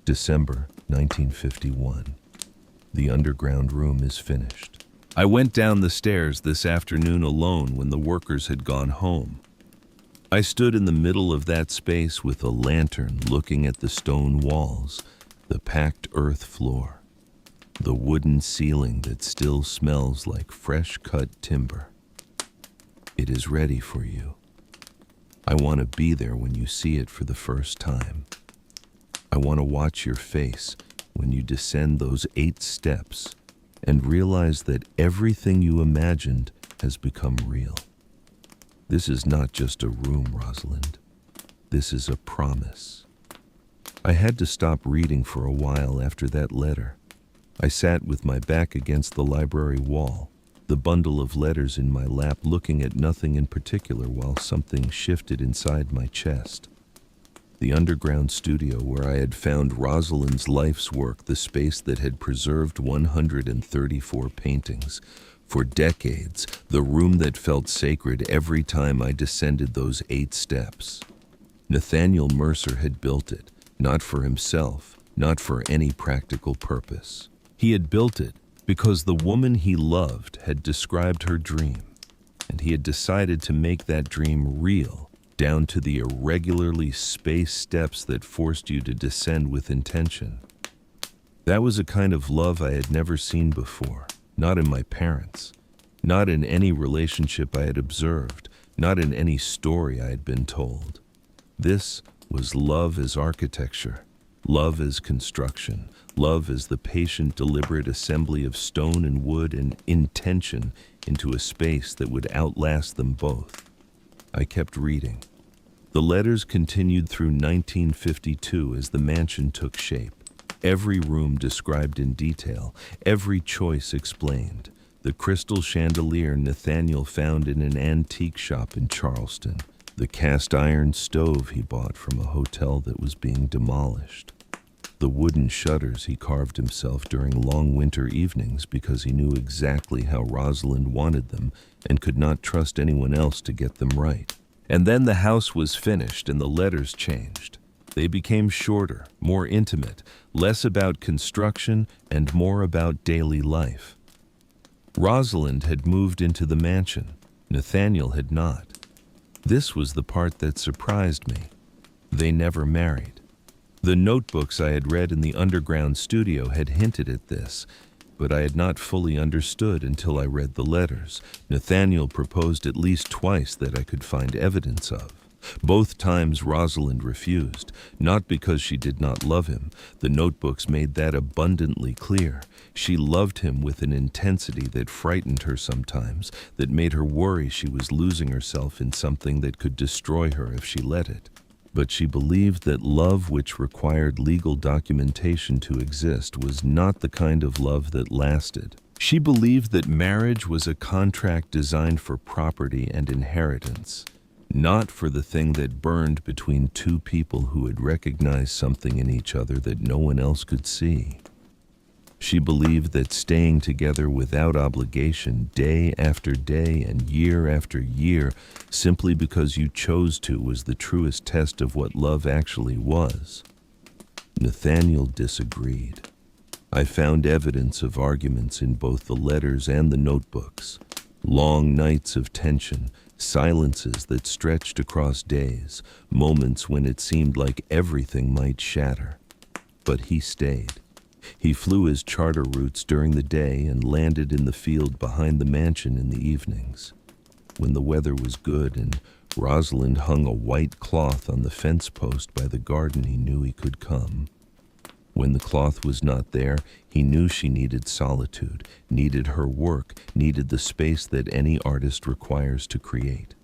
December 1951. The underground room is finished. I went down the stairs this afternoon alone when the workers had gone home. I stood in the middle of that space with a lantern looking at the stone walls, the packed earth floor. The wooden ceiling that still smells like fresh-cut timber. It is ready for you. I want to be there when you see it for the first time. I want to watch your face when you descend those 8 steps and realize that everything you imagined has become real. This is not just a room, Rosalind. This is a promise. I had to stop reading for a while after that letter. I sat with my back against the library wall, the bundle of letters in my lap, looking at nothing in particular while something shifted inside my chest. The underground studio where I had found Rosalind's life's work, the space that had preserved 134 paintings. For decades, the room that felt sacred every time I descended those 8 steps. Nathaniel Mercer had built it, not for himself, not for any practical purpose. He had built it because the woman he loved had described her dream, and he had decided to make that dream real, down to the irregularly spaced steps that forced you to descend with intention. That was a kind of love I had never seen before, not in my parents, not in any relationship I had observed, not in any story I had been told. This was love as architecture, love as construction, love as the patient, deliberate assembly of stone and wood and intention into a space that would outlast them both. I kept reading. The letters continued through 1952 as the mansion took shape. Every room described in detail, every choice explained. The crystal chandelier Nathaniel found in an antique shop in Charleston. The cast iron stove he bought from a hotel that was being demolished. The wooden shutters he carved himself during long winter evenings because he knew exactly how Rosalind wanted them and could not trust anyone else to get them right. And then the house was finished and the letters changed. They became shorter, more intimate, less about construction and more about daily life. Rosalind had moved into the mansion. Nathaniel had not. This was the part that surprised me. They never married. The notebooks I had read in the underground studio had hinted at this, but I had not fully understood until I read the letters. Nathaniel proposed at least twice that I could find evidence of. Both times Rosalind refused, not because she did not love him. The notebooks made that abundantly clear. She loved him with an intensity that frightened her sometimes, that made her worry she was losing herself in something that could destroy her if she let it. But she believed that love which required legal documentation to exist was not the kind of love that lasted. She believed that marriage was a contract designed for property and inheritance, not for the thing that burned between 2 people who had recognized something in each other that no one else could see. She believed that staying together without obligation day after day and year after year, simply because you chose to, was the truest test of what love actually was. Nathaniel disagreed. I found evidence of arguments in both the letters and the notebooks. Long nights of tension, silences that stretched across days, moments when it seemed like everything might shatter. But he stayed. He flew his charter routes during the day and landed in the field behind the mansion in the evenings. When the weather was good and Rosalind hung a white cloth on the fence post by the garden, he knew he could come. When the cloth was not there, he knew she needed solitude, needed her work, needed the space that any artist requires to create.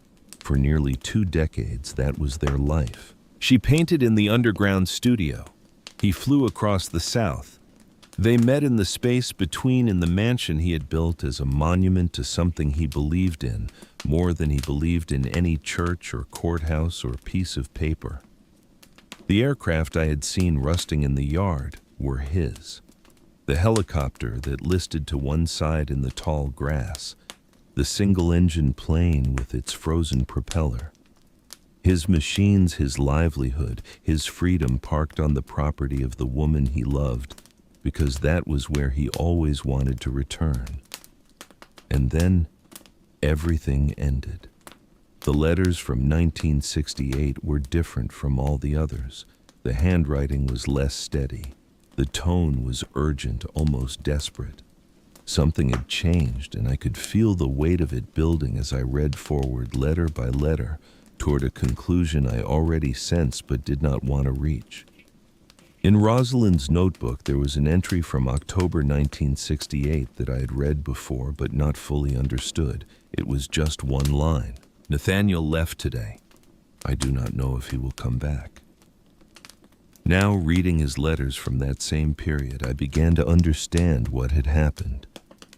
For nearly 2 decades, that was their life. She painted in the underground studio. He flew across the South. They met in the space between in the mansion he had built as a monument to something he believed in, more than he believed in any church or courthouse or piece of paper. The aircraft I had seen rusting in the yard were his. The helicopter that listed to one side in the tall grass, the single-engine plane with its frozen propeller. His machines, his livelihood, his freedom parked on the property of the woman he loved, because that was where he always wanted to return. And then everything ended. The letters from 1968 were different from all the others. The handwriting was less steady. The tone was urgent, almost desperate. Something had changed, and I could feel the weight of it building as I read forward letter by letter toward a conclusion I already sensed but did not want to reach. In Rosalind's notebook, there was an entry from October 1968 that I had read before but not fully understood. It was just one line. Nathaniel left today. I do not know if he will come back. Now, reading his letters from that same period, I began to understand what had happened.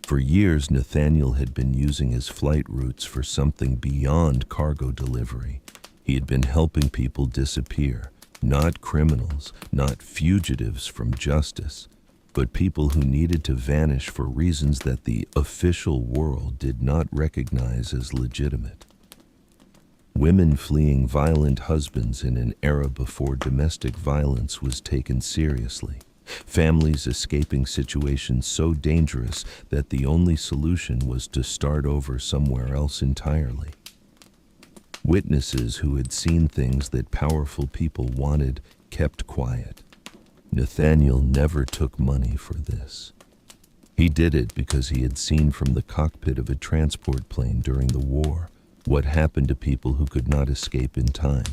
For years, Nathaniel had been using his flight routes for something beyond cargo delivery. He had been helping people disappear, not criminals, not fugitives from justice, but people who needed to vanish for reasons that the official world did not recognize as legitimate. Women fleeing violent husbands in an era before domestic violence was taken seriously. Families escaping situations so dangerous that the only solution was to start over somewhere else entirely. Witnesses who had seen things that powerful people wanted kept quiet. Nathaniel never took money for this. He did it because he had seen from the cockpit of a transport plane during the war what happened to people who could not escape in time.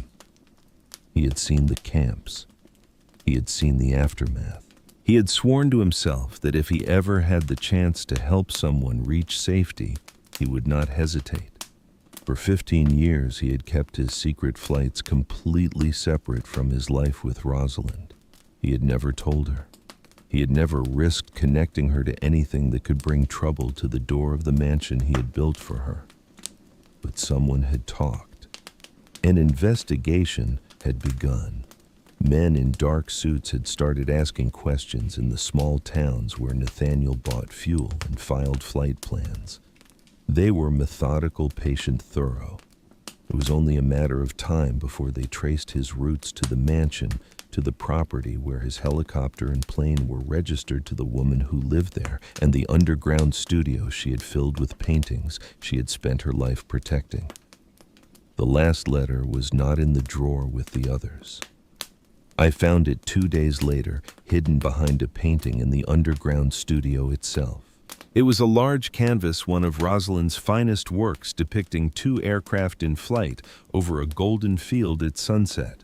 He had seen the camps. He had seen the aftermath. He had sworn to himself that if he ever had the chance to help someone reach safety, he would not hesitate. For 15 years, he had kept his secret flights completely separate from his life with Rosalind. He had never told her. He had never risked connecting her to anything that could bring trouble to the door of the mansion he had built for her. But someone had talked. An investigation had begun. Men in dark suits had started asking questions in the small towns where Nathaniel bought fuel and filed flight plans. They were methodical, patient, thorough. It was only a matter of time before they traced his routes to the mansion, to the property where his helicopter and plane were registered to the woman who lived there, and the underground studio she had filled with paintings she had spent her life protecting. The last letter was not in the drawer with the others. I found it 2 days later, hidden behind a painting in the underground studio itself. It was a large canvas, one of Rosalind's finest works, depicting 2 aircraft in flight over a golden field at sunset.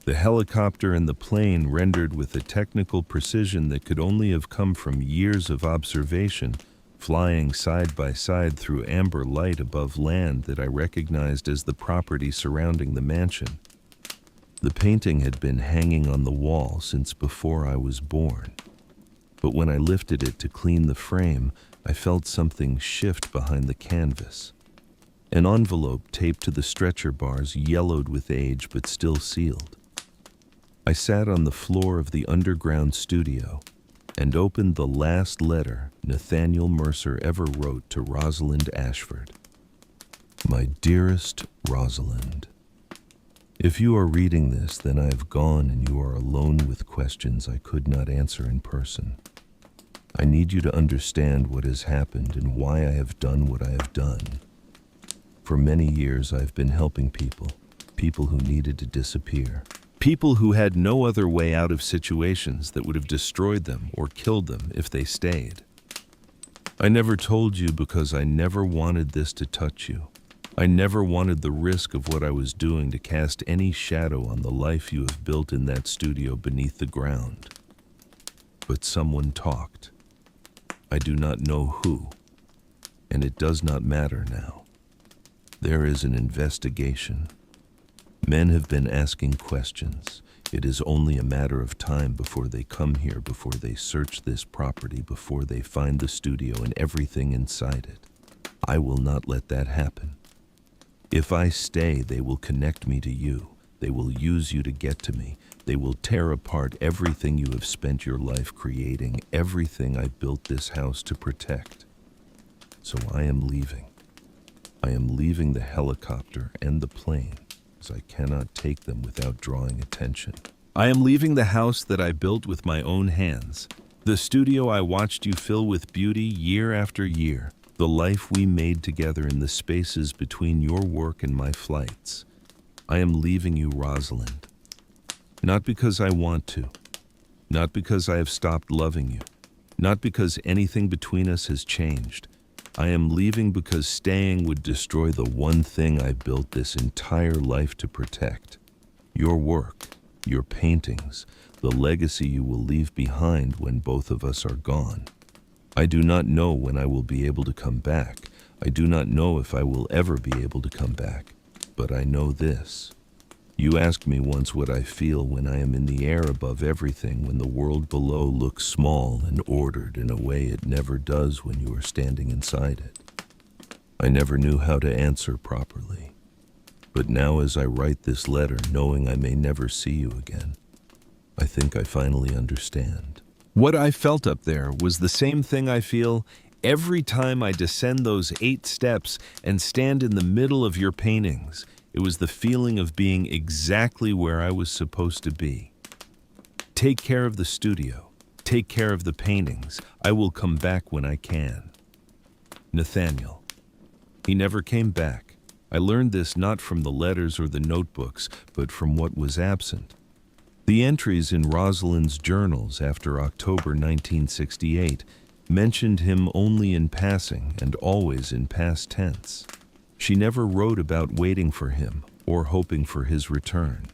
The helicopter and the plane rendered with a technical precision that could only have come from years of observation, flying side by side through amber light above land that I recognized as the property surrounding the mansion. The painting had been hanging on the wall since before I was born. But when I lifted it to clean the frame, I felt something shift behind the canvas. An envelope taped to the stretcher bars, yellowed with age but still sealed. I sat on the floor of the underground studio and opened the last letter Nathaniel Mercer ever wrote to Rosalind Ashford. My dearest Rosalind, if you are reading this, then I have gone and you are alone with questions I could not answer in person. I need you to understand what has happened and why I have done what I have done. For many years, I've been helping people who needed to disappear. People who had no other way out of situations that would have destroyed them or killed them if they stayed. I never told you because I never wanted this to touch you. I never wanted the risk of what I was doing to cast any shadow on the life you have built in that studio beneath the ground. But someone talked. I do not know who, and it does not matter now. There is an investigation. Men have been asking questions. It is only a matter of time before they come here, before they search this property, before they find the studio and everything inside it. I will not let that happen. If I stay, they will connect me to you. They will use you to get to me. They will tear apart everything you have spent your life creating, everything I built this house to protect. So I am leaving. I am leaving the helicopter and the plane, as I cannot take them without drawing attention. I am leaving the house that I built with my own hands, the studio I watched you fill with beauty year after year, the life we made together in the spaces between your work and my flights. I am leaving you, Rosalind. Not because I want to, Not because I have stopped loving you. Not because anything between us has changed. I am leaving because staying would destroy the one thing I built this entire life to protect. Your work, your paintings, the legacy you will leave behind when both of us are gone. I do not know when I will be able to come back. I do not know if I will ever be able to come back. But I know this. You asked me once what I feel when I am in the air above everything, when the world below looks small and ordered in a way it never does when you are standing inside it. I never knew how to answer properly. But now as I write this letter, knowing I may never see you again, I think I finally understand. What I felt up there was the same thing I feel every time I descend those 8 steps and stand in the middle of your paintings. It was the feeling of being exactly where I was supposed to be. Take care of the studio. Take care of the paintings. I will come back when I can. Nathaniel. He never came back. I learned this not from the letters or the notebooks, but from what was absent. The entries in Rosalind's journals after October 1968 mentioned him only in passing and always in past tense. She never wrote about waiting for him or hoping for his return.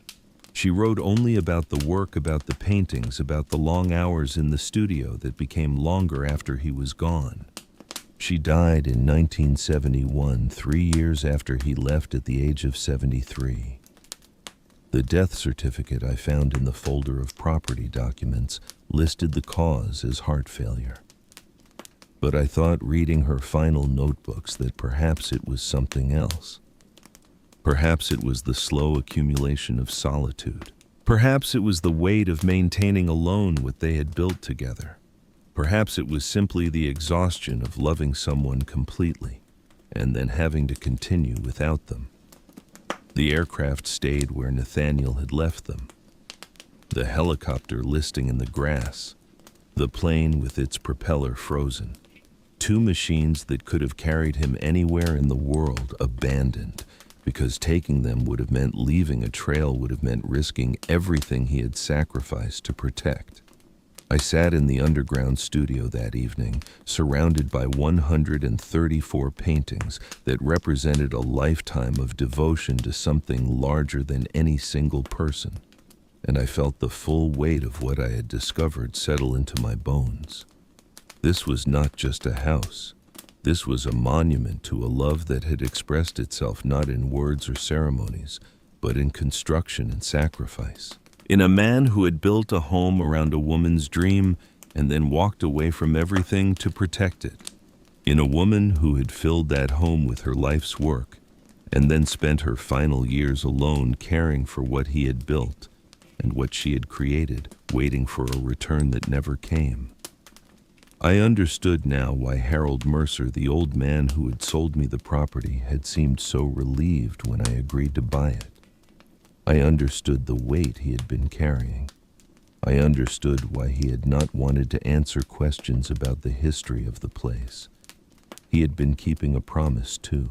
She wrote only about the work, about the paintings, about the long hours in the studio that became longer after he was gone. She died in 1971, 3 years after he left at the age of 73. The death certificate I found in the folder of property documents listed the cause as heart failure. But I thought, reading her final notebooks, that perhaps it was something else. Perhaps it was the slow accumulation of solitude. Perhaps it was the weight of maintaining alone what they had built together. Perhaps it was simply the exhaustion of loving someone completely and then having to continue without them. The aircraft stayed where Nathaniel had left them. The helicopter listing in the grass. The plane with its propeller frozen. 2 machines that could have carried him anywhere in the world abandoned, because taking them would have meant leaving a trail, would have meant risking everything he had sacrificed to protect. I sat in the underground studio that evening, surrounded by 134 paintings that represented a lifetime of devotion to something larger than any single person, and I felt the full weight of what I had discovered settle into my bones. This was not just a house. This was a monument to a love that had expressed itself not in words or ceremonies, but in construction and sacrifice. In a man who had built a home around a woman's dream and then walked away from everything to protect it. In a woman who had filled that home with her life's work and then spent her final years alone caring for what he had built and what she had created, waiting for a return that never came. I understood now why Harold Mercer, the old man who had sold me the property, had seemed so relieved when I agreed to buy it. I understood the weight he had been carrying. I understood why he had not wanted to answer questions about the history of the place. He had been keeping a promise too.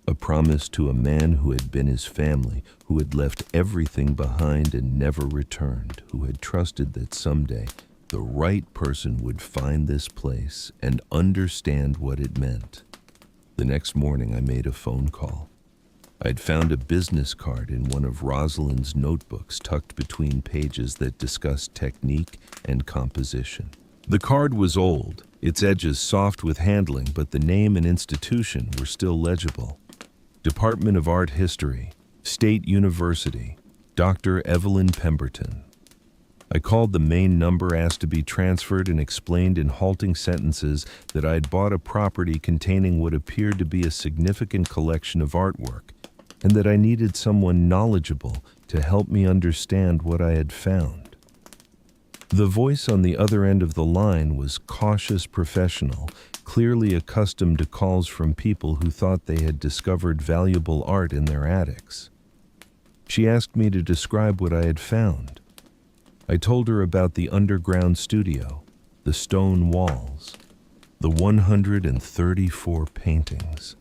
A promise to a man who had been his family, who had left everything behind and never returned, who had trusted that someday the right person would find this place and understand what it meant. The next morning I made a phone call. I'd found a business card in one of Rosalind's notebooks tucked between pages that discussed technique and composition. The card was old, its edges soft with handling, but the name and institution were still legible. Department of Art History, State University, Dr. Evelyn Pemberton. I called the main number, asked to be transferred, and explained in halting sentences that I had bought a property containing what appeared to be a significant collection of artwork, and that I needed someone knowledgeable to help me understand what I had found. The voice on the other end of the line was cautious professional, clearly accustomed to calls from people who thought they had discovered valuable art in their attics. She asked me to describe what I had found. I told her about the underground studio, the stone walls, the 134 paintings,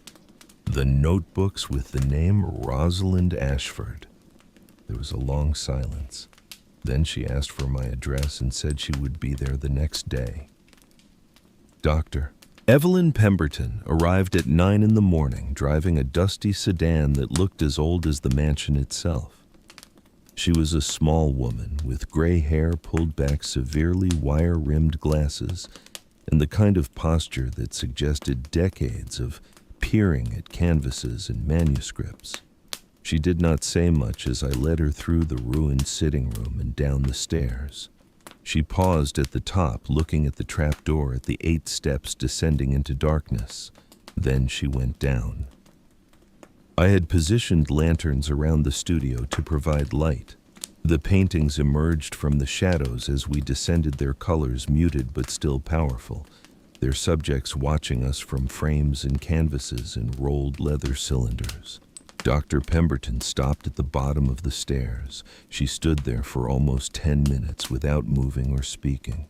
the notebooks with the name Rosalind Ashford. There was a long silence. Then she asked for my address and said she would be there the next day. Dr. Evelyn Pemberton arrived at 9 in the morning, driving a dusty sedan that looked as old as the mansion itself. She was a small woman with gray hair pulled back severely, wire-rimmed glasses, and the kind of posture that suggested decades of peering at canvases and manuscripts. She did not say much as I led her through the ruined sitting room and down the stairs. She paused at the top, looking at the trapdoor at the 8 steps descending into darkness. Then she went down. I had positioned lanterns around the studio to provide light. The paintings emerged from the shadows as we descended, their colors muted but still powerful, their subjects watching us from frames and canvases and rolled leather cylinders. Dr. Pemberton stopped at the bottom of the stairs. She stood there for almost 10 minutes without moving or speaking.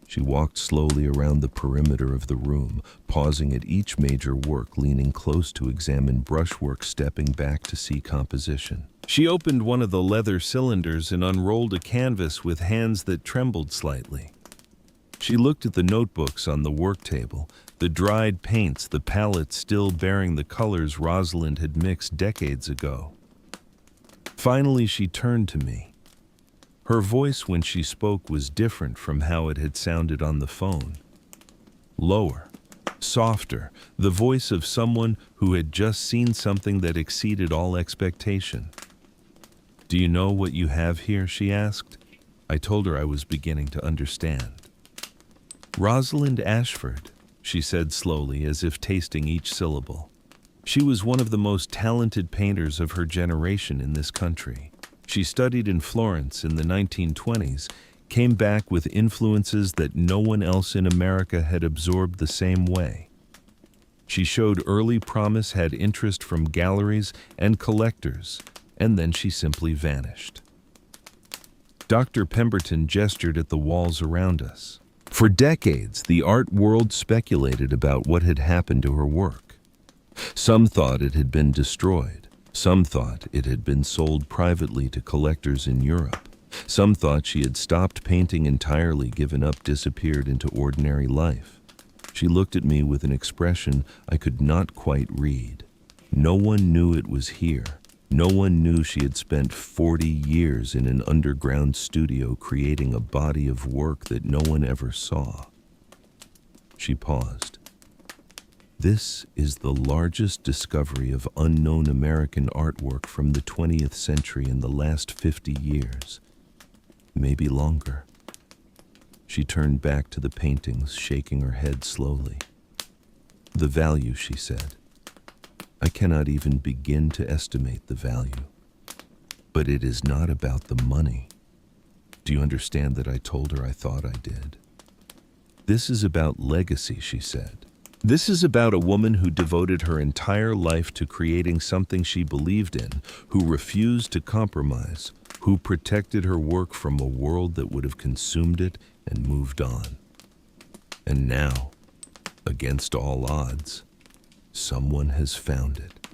She walked slowly around the perimeter of the room, pausing at each major work, leaning close to examine brushwork, stepping back to see composition. She opened one of the leather cylinders and unrolled a canvas with hands that trembled slightly. She looked at the notebooks on the work table, the dried paints, the palette still bearing the colors Rosalind had mixed decades ago. Finally, she turned to me. Her voice when she spoke was different from how it had sounded on the phone. Lower, softer, the voice of someone who had just seen something that exceeded all expectation. "Do you know what you have here?" she asked. I told her I was beginning to understand. "Rosalind Ashford," she said slowly, as if tasting each syllable. She was one of the most talented painters of her generation in this country. She studied in Florence in the 1920s, came back with influences that no one else in America had absorbed the same way. She showed early promise, had interest from galleries and collectors, and then she simply vanished. Dr. Pemberton gestured at the walls around us. For decades, the art world speculated about what had happened to her work. Some thought it had been destroyed. Some thought it had been sold privately to collectors in Europe. Some thought she had stopped painting entirely, given up, disappeared into ordinary life. She looked at me with an expression I could not quite read. No one knew it was here. No one knew she had spent 40 years in an underground studio creating a body of work that no one ever saw. She paused. "This is the largest discovery of unknown American artwork from the 20th century in the last 50 years, maybe longer." She turned back to the paintings, shaking her head slowly. "The value," she said. "I cannot even begin to estimate the value. But it is not about the money. Do you understand that?" I told her I thought I did. "This is about legacy," she said. "This is about a woman who devoted her entire life to creating something she believed in, who refused to compromise, who protected her work from a world that would have consumed it and moved on. And now, against all odds, someone has found it."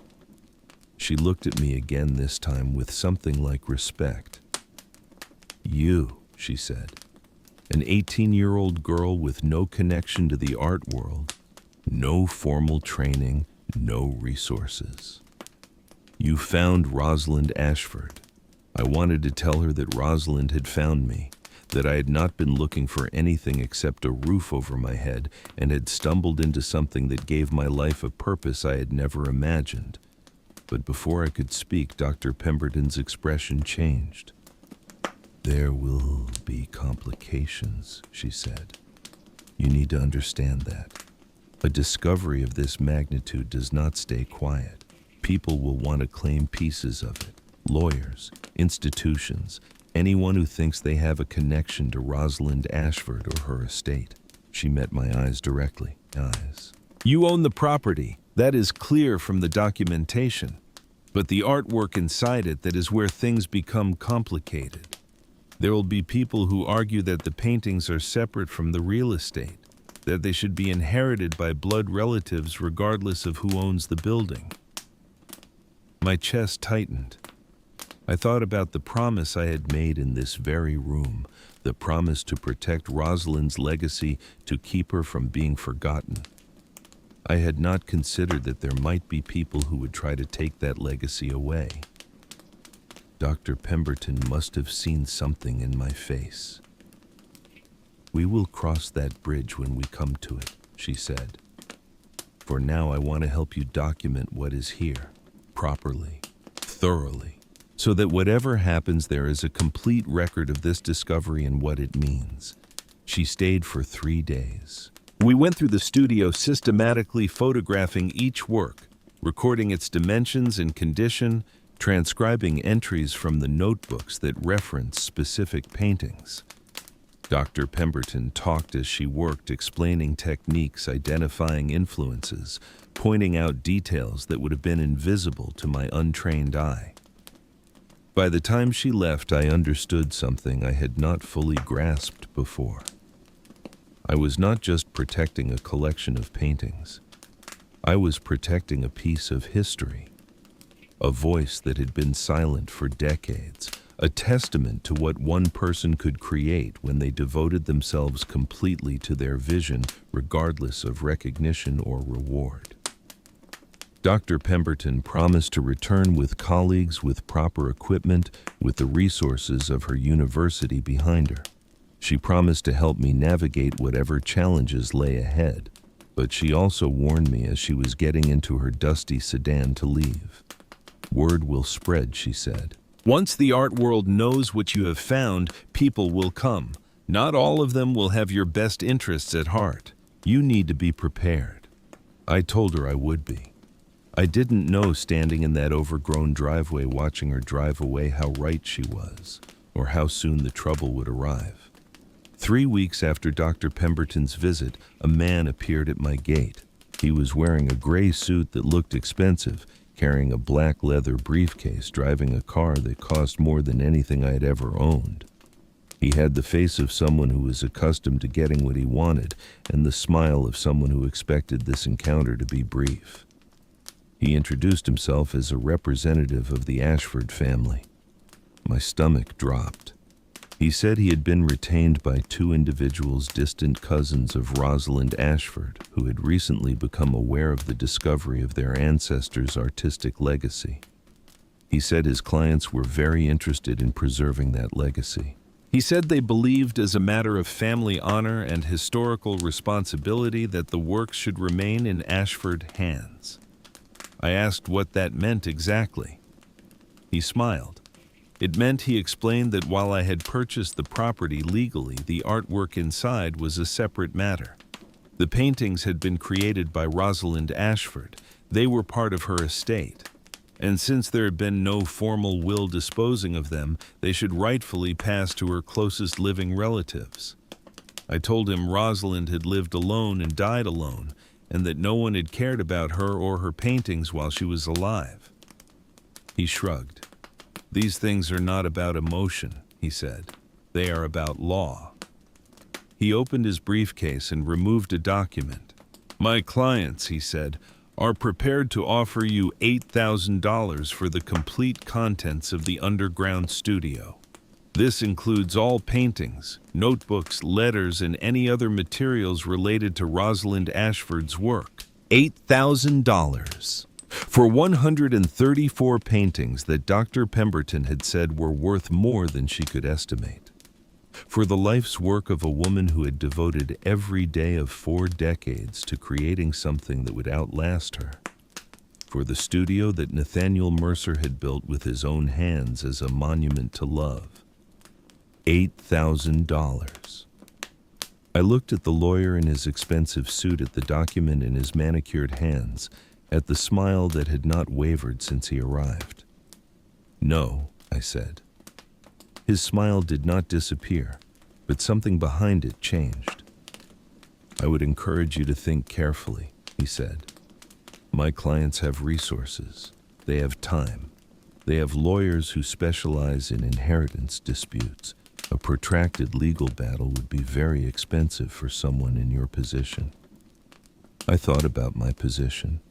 She looked at me again, this time with something like respect. "You," she said, "an 18-year-old girl with no connection to the art world, no formal training, no resources. You found Rosalind Ashford." I wanted to tell her that Rosalind had found me, that I had not been looking for anything except a roof over my head and had stumbled into something that gave my life a purpose I had never imagined. But before I could speak, Dr. Pemberton's expression changed. "There will be complications," she said. "You need to understand that. A discovery of this magnitude does not stay quiet. People will want to claim pieces of it. Lawyers, institutions, anyone who thinks they have a connection to Rosalind Ashford or her estate." She met my eyes directly. "Eyes. You own the property. That is clear from the documentation. But the artwork inside it, that is where things become complicated. There will be people who argue that the paintings are separate from the real estate, that they should be inherited by blood relatives regardless of who owns the building." My chest tightened. I thought about the promise I had made in this very room, the promise to protect Rosalind's legacy, to keep her from being forgotten. I had not considered that there might be people who would try to take that legacy away. Dr. Pemberton must have seen something in my face. "We will cross that bridge when we come to it," she said. "For now, I want to help you document what is here, properly, thoroughly, so that whatever happens, there is a complete record of this discovery and what it means." She stayed for 3 days. We went through the studio systematically photographing each work, recording its dimensions and condition, transcribing entries from the notebooks that reference specific paintings. Dr. Pemberton talked as she worked, explaining techniques, identifying influences, pointing out details that would have been invisible to my untrained eye. By the time she left, I understood something I had not fully grasped before. I was not just protecting a collection of paintings. I was protecting a piece of history, a voice that had been silent for decades, a testament to what one person could create when they devoted themselves completely to their vision, regardless of recognition or reward. Dr. Pemberton promised to return with colleagues, with proper equipment, with the resources of her university behind her. She promised to help me navigate whatever challenges lay ahead, but she also warned me as she was getting into her dusty sedan to leave. "Word will spread," she said. "Once the art world knows what you have found, people will come. Not all of them will have your best interests at heart. You need to be prepared." I told her I would be. I didn't know, standing in that overgrown driveway watching her drive away, how right she was, or how soon the trouble would arrive. 3 weeks after Dr. Pemberton's visit, a man appeared at my gate. He was wearing a gray suit that looked expensive, carrying a black leather briefcase, driving a car that cost more than anything I had ever owned. He had the face of someone who was accustomed to getting what he wanted, and the smile of someone who expected this encounter to be brief. He introduced himself as a representative of the Ashford family. My stomach dropped. He said he had been retained by 2 individuals, distant cousins of Rosalind Ashford, who had recently become aware of the discovery of their ancestors' artistic legacy. He said his clients were very interested in preserving that legacy. He said they believed, as a matter of family honor and historical responsibility, that the works should remain in Ashford hands. I asked what that meant exactly. He smiled. It meant, he explained, that while I had purchased the property legally, the artwork inside was a separate matter. The paintings had been created by Rosalind Ashford. They were part of her estate. And since there had been no formal will disposing of them, they should rightfully pass to her closest living relatives. I told him Rosalind had lived alone and died alone, and that no one had cared about her or her paintings while she was alive. He shrugged. "These things are not about emotion," he said. "They are about law." He opened his briefcase and removed a document. "My clients," he said, "are prepared to offer you $8,000 for the complete contents of the underground studio. This includes all paintings, notebooks, letters, and any other materials related to Rosalind Ashford's work. $8,000. For 134 paintings that Dr. Pemberton had said were worth more than she could estimate. For the life's work of a woman who had devoted every day of 4 decades to creating something that would outlast her. For the studio that Nathaniel Mercer had built with his own hands as a monument to love. $8,000. I looked at the lawyer in his expensive suit, at the document in his manicured hands, at the smile that had not wavered since he arrived. "No," I said. His smile did not disappear, but something behind it changed. "I would encourage you to think carefully," he said. "My clients have resources. They have time. They have lawyers who specialize in inheritance disputes. A protracted legal battle would be very expensive for someone in your position." I thought about my position.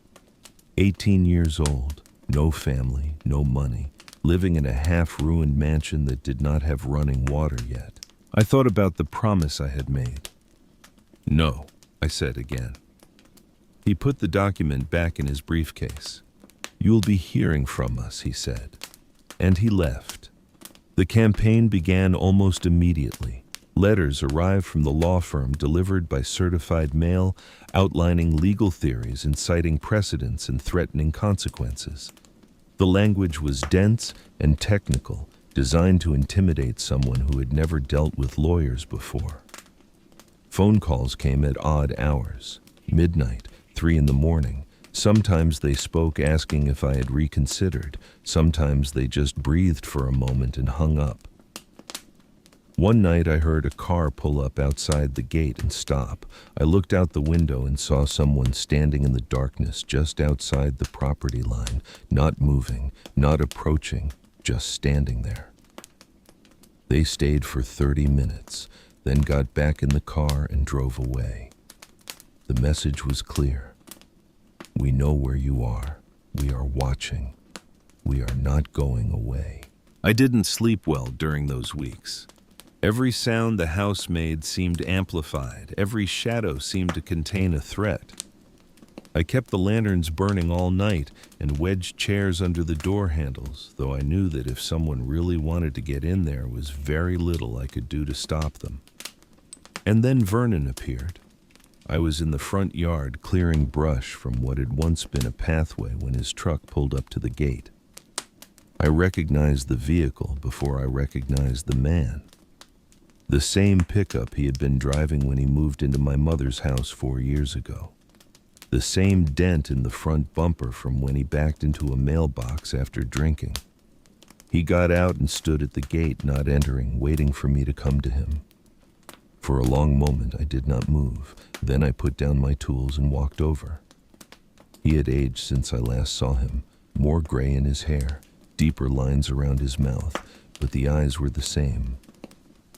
18 years old, no family, no money, living in a half-ruined mansion that did not have running water yet. I thought about the promise I had made. "No," I said again. He put the document back in his briefcase. "You'll be hearing from us," he said. And he left. The campaign began almost immediately. Letters arrived from the law firm delivered by certified mail, outlining legal theories and citing precedents and threatening consequences. The language was dense and technical, designed to intimidate someone who had never dealt with lawyers before. Phone calls came at odd hours, midnight, 3 in the morning. Sometimes they spoke asking if I had reconsidered. Sometimes they just breathed for a moment and hung up. One night I heard a car pull up outside the gate and stop. I looked out the window and saw someone standing in the darkness just outside the property line, not moving, not approaching, just standing there. They stayed for 30 minutes, then got back in the car and drove away. The message was clear. We know where you are. We are watching. We are not going away. I didn't sleep well during those weeks. Every sound the house made seemed amplified. Every shadow seemed to contain a threat. I kept the lanterns burning all night and wedged chairs under the door handles, though I knew that if someone really wanted to get in there was very little I could do to stop them. And then Vernon appeared. I was in the front yard clearing brush from what had once been a pathway when his truck pulled up to the gate. I recognized the vehicle before I recognized the man. The same pickup he had been driving when he moved into my mother's house 4 years ago. The same dent in the front bumper from when he backed into a mailbox after drinking. He got out and stood at the gate, not entering, waiting for me to come to him. For a long moment I did not move. Then I put down my tools and walked over. He had aged since I last saw him, more gray in his hair, deeper lines around his mouth, but the eyes were the same.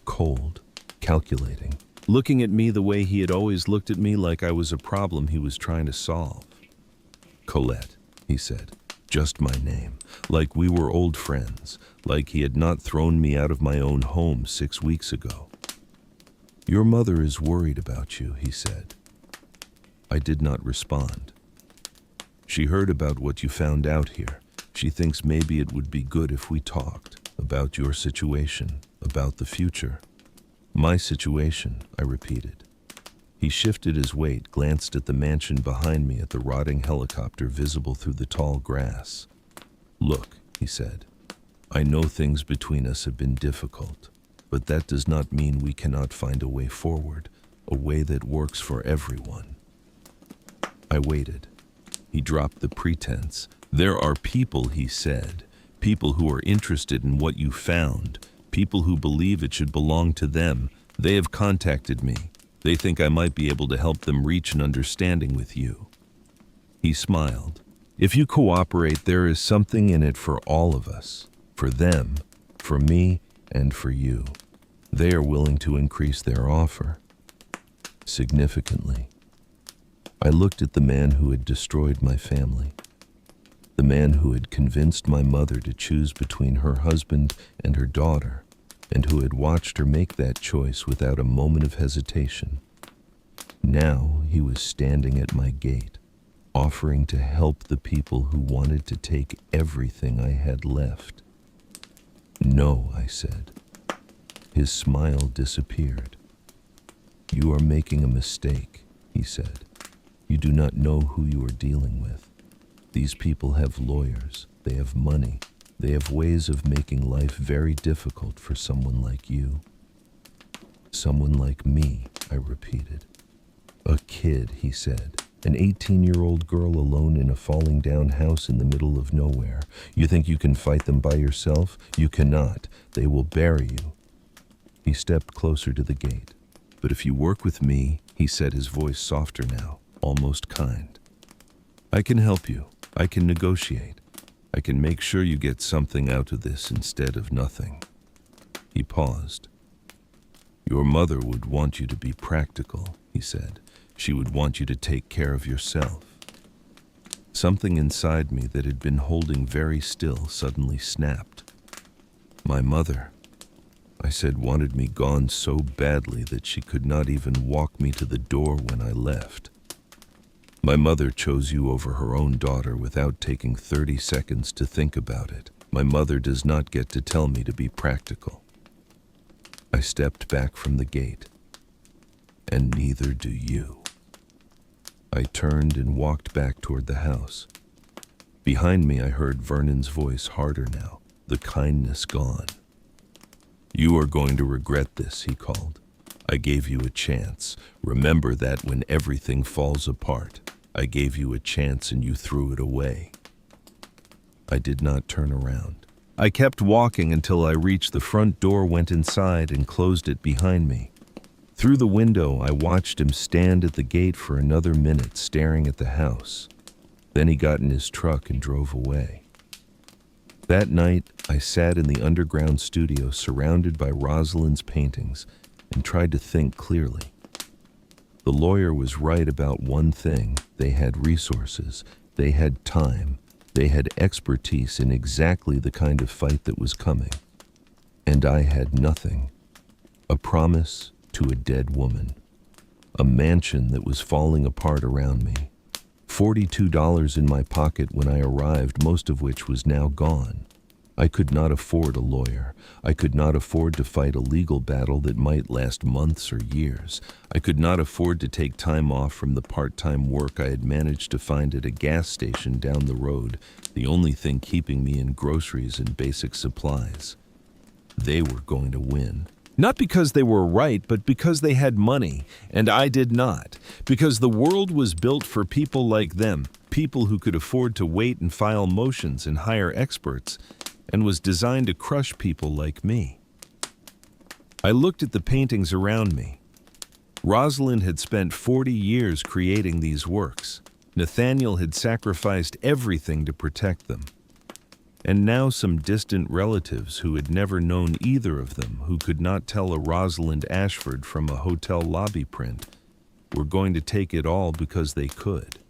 Cold, calculating, looking at me the way he had always looked at me, like I was a problem he was trying to solve. "Colette," he said, just my name, like we were old friends, like he had not thrown me out of my own home 6 weeks ago. "Your mother is worried about you," he said. I did not respond. "She heard about what you found out here. She thinks maybe it would be good if we talked about your situation, about the future." "My situation," I repeated. He shifted his weight, glanced at the mansion behind me, at the rotting helicopter visible through the tall grass. "Look," he said, "I know things between us have been difficult, but that does not mean we cannot find a way forward, a way that works for everyone." I waited. He dropped the pretense. "There are people," he said, "people who are interested in what you found, people who believe it should belong to them. They have contacted me. They think I might be able to help them reach an understanding with you." He smiled. "If you cooperate, there is something in it for all of us, for them, for me, and for you. They are willing to increase their offer significantly." I looked at the man who had destroyed my family, the man who had convinced my mother to choose between her husband and her daughter, and who had watched her make that choice without a moment of hesitation. Now he was standing at my gate, offering to help the people who wanted to take everything I had left. "No," I said. His smile disappeared. "You are making a mistake," he said. "You do not know who you are dealing with. These people have lawyers, they have money, they have ways of making life very difficult for someone like you." "Someone like me," I repeated. "A kid," he said. "An 18-year-old girl alone in a falling down house in the middle of nowhere. You think you can fight them by yourself? You cannot. They will bury you." He stepped closer to the gate. "But if you work with me," he said, his voice softer now, almost kind, "I can help you. I can negotiate. I can make sure you get something out of this instead of nothing." He paused. "Your mother would want you to be practical," he said. "She would want you to take care of yourself." Something inside me that had been holding very still suddenly snapped. My mother, I said, wanted me gone so badly that she could not even walk me to the door when I left. My mother chose you over her own daughter without taking 30 seconds to think about it. My mother does not get to tell me to be practical. I stepped back from the gate, and neither do you. I turned and walked back toward the house. Behind me, I heard Vernon's voice, harder now, the kindness gone. You are going to regret this, he called. I gave you a chance. Remember that when everything falls apart, I gave you a chance and you threw it away. I did not turn around. I kept walking until I reached the front door, went inside, and closed it behind me. Through the window, I watched him stand at the gate for another minute, staring at the house. Then he got in his truck and drove away. That night, I sat in the underground studio surrounded by Rosalind's paintings and tried to think clearly. The lawyer was right about one thing. They had resources, they had time, they had expertise in exactly the kind of fight that was coming. And I had nothing. A promise to a dead woman. A mansion that was falling apart around me. $42 in my pocket when I arrived, most of which was now gone. I could not afford a lawyer. I could not afford to fight a legal battle that might last months or years. I could not afford to take time off from the part-time work I had managed to find at a gas station down the road, the only thing keeping me in groceries and basic supplies. They were going to win. Not because they were right, but because they had money, and I did not. Because the world was built for people like them, people who could afford to wait and file motions and hire experts, and was designed to crush people like me. I looked at the paintings around me. Rosalind had spent 40 years creating these works. Nathaniel had sacrificed everything to protect them. And now some distant relatives who had never known either of them, who could not tell a Rosalind Ashford from a hotel lobby print, were going to take it all because they could.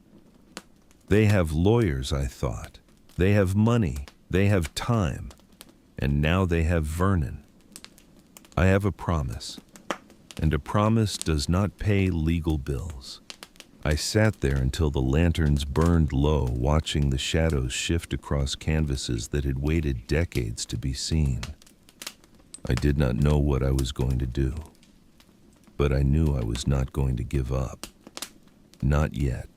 They have lawyers, I thought. They have money. They have time. And now they have Vernon. I have a promise. And a promise does not pay legal bills. I sat there until the lanterns burned low, watching the shadows shift across canvases that had waited decades to be seen. I did not know what I was going to do, but I knew I was not going to give up. Not yet.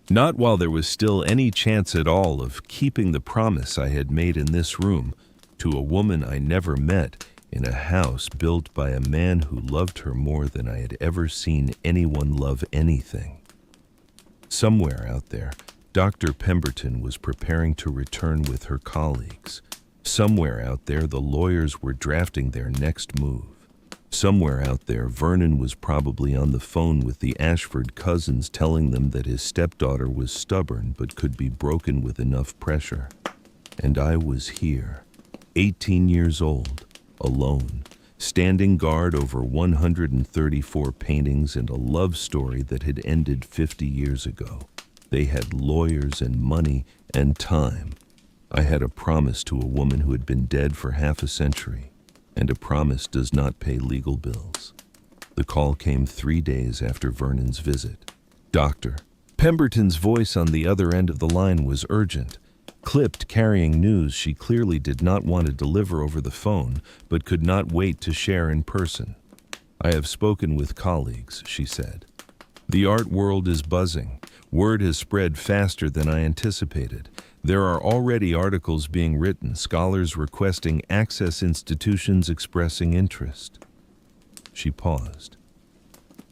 Not while there was still any chance at all of keeping the promise I had made in this room to a woman I never met in a house built by a man who loved her more than I had ever seen anyone love anything. Somewhere out there, Dr. Pemberton was preparing to return with her colleagues. Somewhere out there, the lawyers were drafting their next move. Somewhere out there, Vernon was probably on the phone with the Ashford cousins, telling them that his stepdaughter was stubborn but could be broken with enough pressure. And I was here, 18 years old, alone, standing guard over 134 paintings and a love story that had ended 50 years ago. They had lawyers and money and time. I had a promise to a woman who had been dead for half a century, and a promise does not pay legal bills. The call came 3 days after Vernon's visit. Doctor. Pemberton's voice on the other end of the line was urgent, clipped, carrying news she clearly did not want to deliver over the phone, but could not wait to share in person. I have spoken with colleagues, she said. The art world is buzzing. Word has spread faster than I anticipated. There are already articles being written, scholars requesting access, institutions expressing interest. She paused.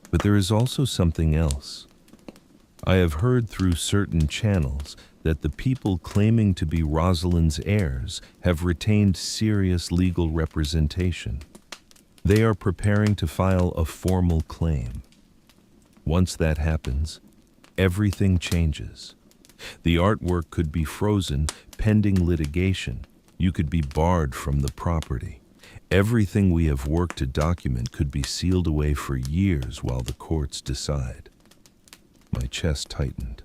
But there is also something else. I have heard through certain channels that the people claiming to be Rosalind's heirs have retained serious legal representation. They are preparing to file a formal claim. Once that happens, everything changes. The artwork could be frozen pending litigation. You could be barred from the property. Everything we have worked to document could be sealed away for years while the courts decide. My chest tightened.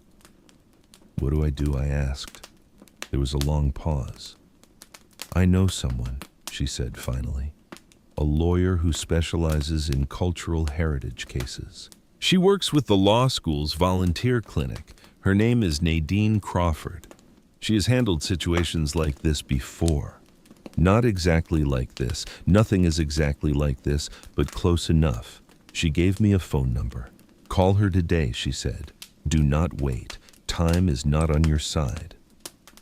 What do I do? I asked. There was a long pause. I know someone, she said finally. A lawyer who specializes in cultural heritage cases. She works with the law school's volunteer clinic. Her name is Nadine Crawford. She has handled situations like this before. Not exactly like this. Nothing is exactly like this, but close enough. She gave me a phone number. Call her today, she said. Do not wait. Time is not on your side.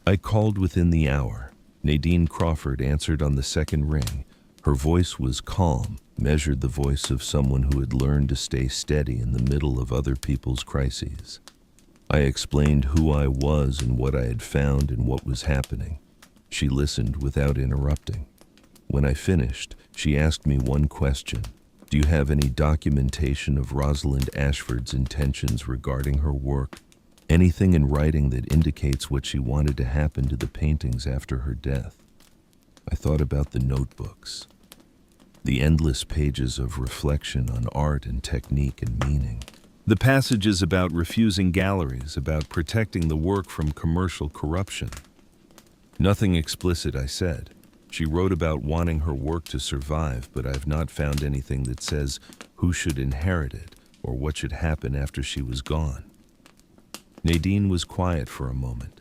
I called within the hour. Nadine Crawford answered on the second ring. Her voice was calm, measured the voice of someone who had learned to stay steady in the middle of other people's crises. I explained who I was and what I had found and what was happening. She listened without interrupting. When I finished, she asked me one question. Do you have any documentation of Rosalind Ashford's intentions regarding her work? Anything in writing that indicates what she wanted to happen to the paintings after her death? I thought about the notebooks, the endless pages of reflection on art and technique and meaning. The passages about refusing galleries, about protecting the work from commercial corruption. Nothing explicit, I said. She wrote about wanting her work to survive, but I've not found anything that says who should inherit it or what should happen after she was gone. Nadine was quiet for a moment.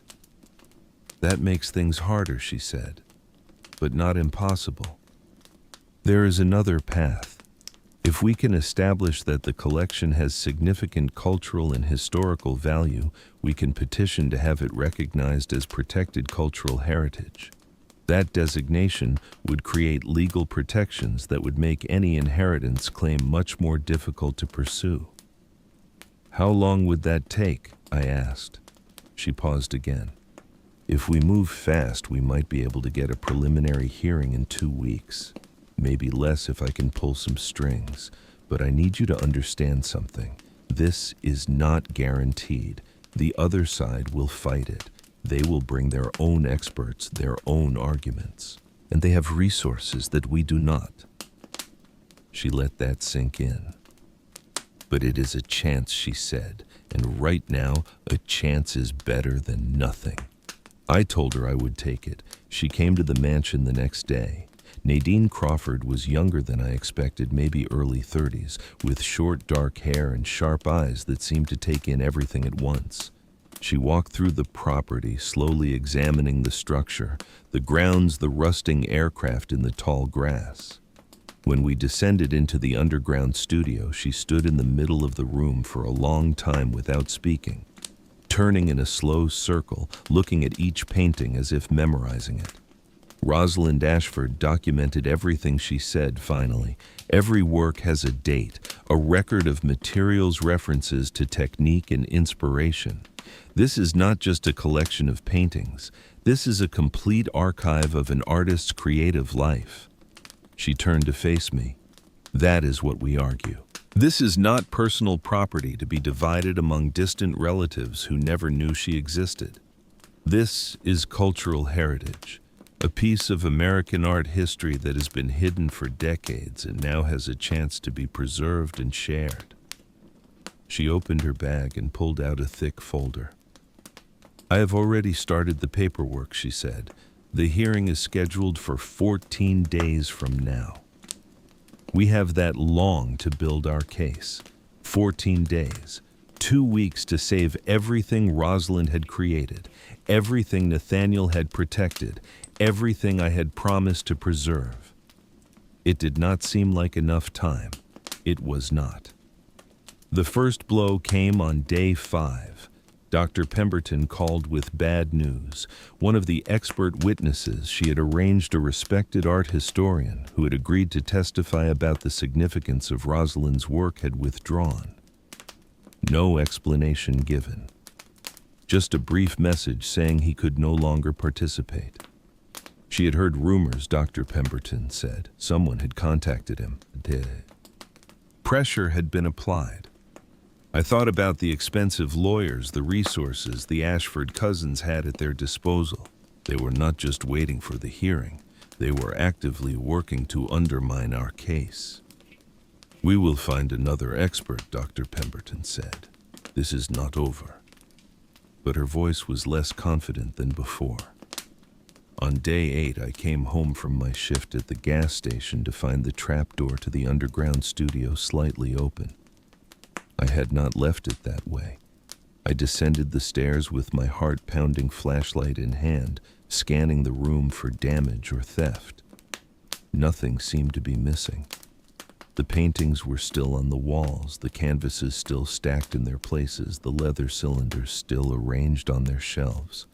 That makes things harder, she said, but not impossible. There is another path. If we can establish that the collection has significant cultural and historical value, we can petition to have it recognized as protected cultural heritage. That designation would create legal protections that would make any inheritance claim much more difficult to pursue. How long would that take? I asked. She paused again. If we move fast, we might be able to get a preliminary hearing in 2 weeks. Maybe less if I can pull some strings. But I need you to understand something. This is not guaranteed. The other side will fight it. They will bring their own experts, their own arguments. And they have resources that we do not. She let that sink in. But it is a chance, she said. And right now, a chance is better than nothing. I told her I would take it. She came to the mansion the next day. Nadine Crawford was younger than I expected, maybe early 30s, with short dark hair and sharp eyes that seemed to take in everything at once. She walked through the property, slowly examining the structure, the grounds, the rusting aircraft in the tall grass. When we descended into the underground studio, she stood in the middle of the room for a long time without speaking, turning in a slow circle, looking at each painting as if memorizing it. Rosalind Ashford documented everything she said finally. Every work has a date, a record of materials, references to technique and inspiration. This is not just a collection of paintings. This is a complete archive of an artist's creative life. She turned to face me. That is what we argue. This is not personal property to be divided among distant relatives who never knew she existed. This is cultural heritage. A piece of American art history that has been hidden for decades and now has a chance to be preserved and shared. She opened her bag and pulled out a thick folder. I have already started the paperwork, she said. The hearing is scheduled for 14 days from now. We have that long to build our case. 14 days. 2 weeks to save everything Rosalind had created, everything Nathaniel had protected, everything I had promised to preserve. It did not seem like enough time. It was not. The first blow came on day 5. Dr. Pemberton called with bad news. One of the expert witnesses she had arranged, a respected art historian who had agreed to testify about the significance of Rosalind's work, had withdrawn. No explanation given. Just a brief message saying he could no longer participate. She had heard rumors, Dr. Pemberton said. Someone had contacted him. Pressure had been applied. I thought about the expensive lawyers, the resources the Ashford cousins had at their disposal. They were not just waiting for the hearing. They were actively working to undermine our case. We will find another expert, Dr. Pemberton said. This is not over. but her voice was less confident than before. On day 8, I came home from my shift at the gas station to find the trapdoor to the underground studio slightly open. I had not left it that way. I descended the stairs with my heart-pounding flashlight in hand, scanning the room for damage or theft. Nothing seemed to be missing. The paintings were still on the walls, the canvases still stacked in their places, the leather cylinders still arranged on their shelves.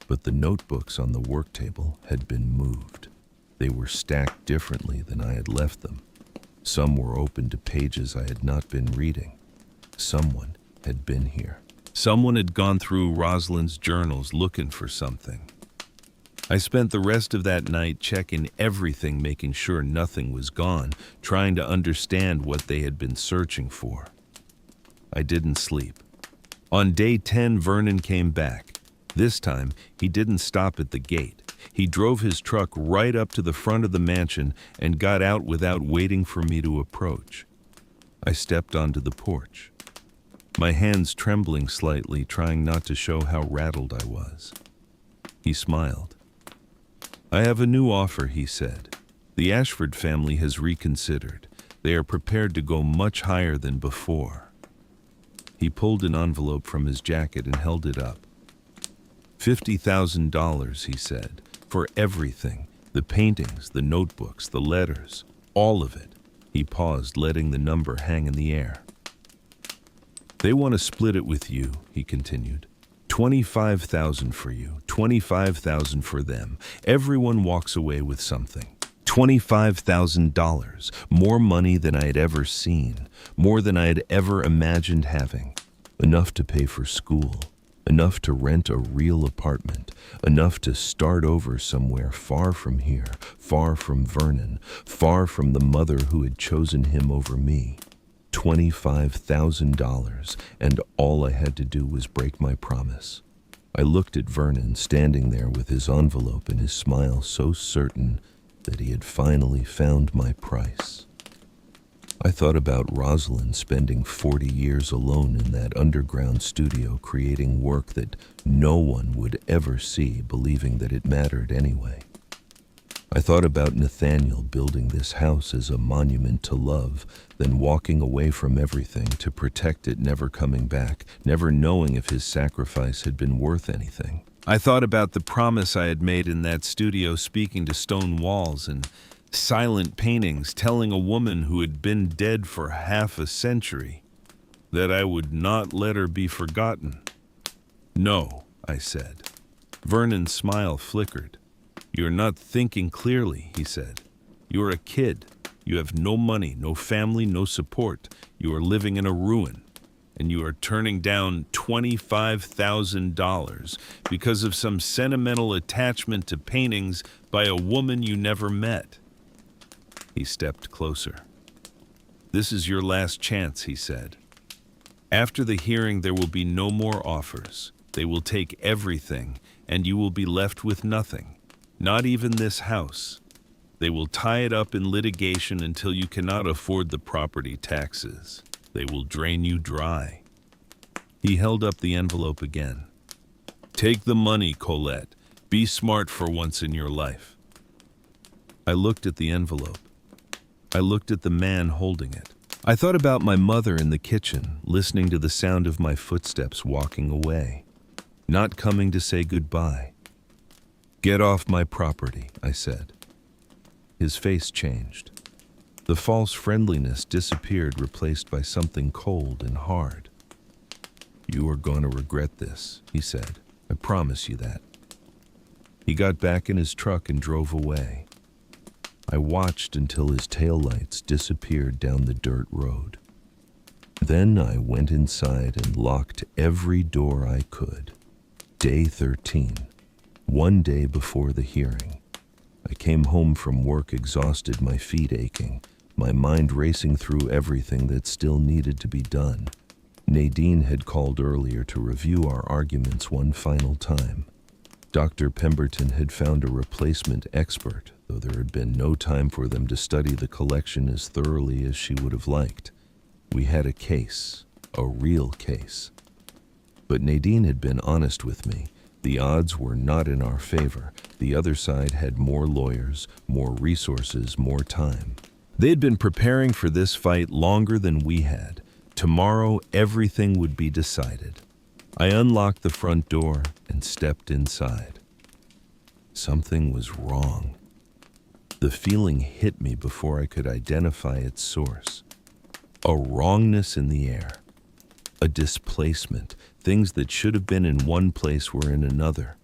But the notebooks on the work table had been moved. They were stacked differently than I had left them. Some were open to pages I had not been reading. Someone had been here. Someone had gone through Rosalind's journals looking for something. I spent the rest of that night checking everything, making sure nothing was gone, trying to understand what they had been searching for. I didn't sleep. On day 10, Vernon came back. This time, he didn't stop at the gate. He drove his truck right up to the front of the mansion and got out without waiting for me to approach. I stepped onto the porch, my hands trembling slightly, trying not to show how rattled I was. He smiled. "I have a new offer," he said. "The Ashford family has reconsidered. They are prepared to go much higher than before." He pulled an envelope from his jacket and held it up. $50,000, he said, for everything, the paintings, the notebooks, the letters, all of it. He paused, letting the number hang in the air. "They want to split it with you," he continued. $25,000 for you, $25,000 for them. Everyone walks away with something. $25,000, more money than I had ever seen, more than I had ever imagined having. Enough to pay for school, enough to rent a real apartment, enough to start over somewhere far from here, far from Vernon, far from the mother who had chosen him over me. $25,000, and all I had to do was break my promise. I looked at Vernon standing there with his envelope and his smile so certain that he had finally found my price. I thought about Rosalind spending 40 years alone in that underground studio creating work that no one would ever see, believing that it mattered anyway. I thought about Nathaniel building this house as a monument to love, then walking away from everything to protect it, never coming back, never knowing if his sacrifice had been worth anything. I thought about the promise I had made in that studio, speaking to stone walls and silent paintings, telling a woman who had been dead for half a century that I would not let her be forgotten. "No," I said. Vernon's smile flickered. "You are not thinking clearly," he said. "You are a kid. You have no money, no family, no support. You are living in a ruin. And you are turning down $25,000 because of some sentimental attachment to paintings by a woman you never met." He stepped closer. "This is your last chance," he said. "After the hearing, there will be no more offers. They will take everything, and you will be left with nothing. Not even this house. They will tie it up in litigation until you cannot afford the property taxes. They will drain you dry." He held up the envelope again. "Take the money, Colette. Be smart for once in your life." I looked at the envelope. I looked at the man holding it. I thought about my mother in the kitchen, listening to the sound of my footsteps walking away, not coming to say goodbye. "Get off my property," I said. His face changed. The false friendliness disappeared, replaced by something cold and hard. "You are going to regret this," he said. "I promise you that." He got back in his truck and drove away. I watched until his taillights disappeared down the dirt road. Then I went inside and locked every door I could. Day 13, one day before the hearing. I came home from work exhausted, my feet aching, my mind racing through everything that still needed to be done. Nadine had called earlier to review our arguments one final time. Dr. Pemberton had found a replacement expert, though there had been no time for them to study the collection as thoroughly as she would have liked. We had a case, a real case. But Nadine had been honest with me. The odds were not in our favor. The other side had more lawyers, more resources, more time. They had been preparing for this fight longer than we had. Tomorrow, everything would be decided. I unlocked the front door and stepped inside. Something was wrong. The feeling hit me before I could identify its source. A wrongness in the air. A displacement. Things that should have been in one place were in another.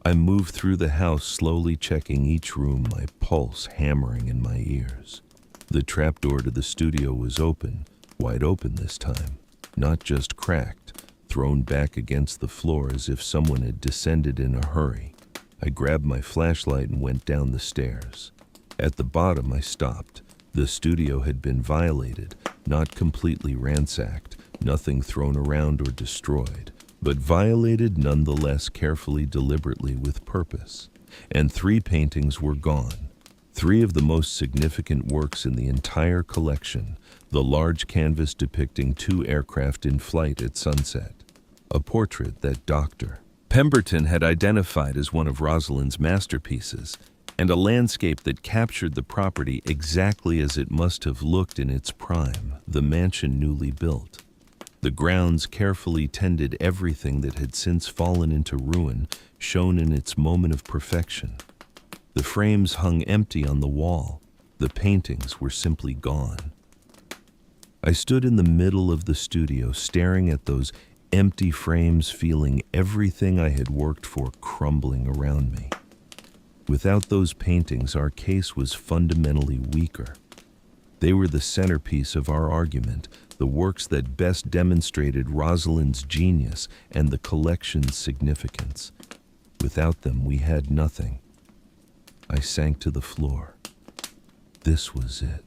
I moved through the house, slowly checking each room, my pulse hammering in my ears. The trapdoor to the studio was open, wide open this time, not just cracked, thrown back against the floor as if someone had descended in a hurry. I grabbed my flashlight and went down the stairs. At the bottom, I stopped. The studio had been violated, not completely ransacked, nothing thrown around or destroyed, but violated nonetheless, carefully, deliberately, with purpose. And 3 paintings were gone. 3 of the most significant works in the entire collection. The large canvas depicting 2 aircraft in flight at sunset. A portrait that Dr. Pemberton had identified as one of Rosalind's masterpieces, and a landscape that captured the property exactly as it must have looked in its prime, the mansion newly built. The grounds carefully tended, everything that had since fallen into ruin shone in its moment of perfection. The frames hung empty on the wall. The paintings were simply gone. I stood in the middle of the studio, staring at those empty frames, feeling everything I had worked for crumbling around me. Without those paintings, our case was fundamentally weaker. They were the centerpiece of our argument, the works that best demonstrated Rosalind's genius and the collection's significance. Without them, we had nothing. I sank to the floor. This was it.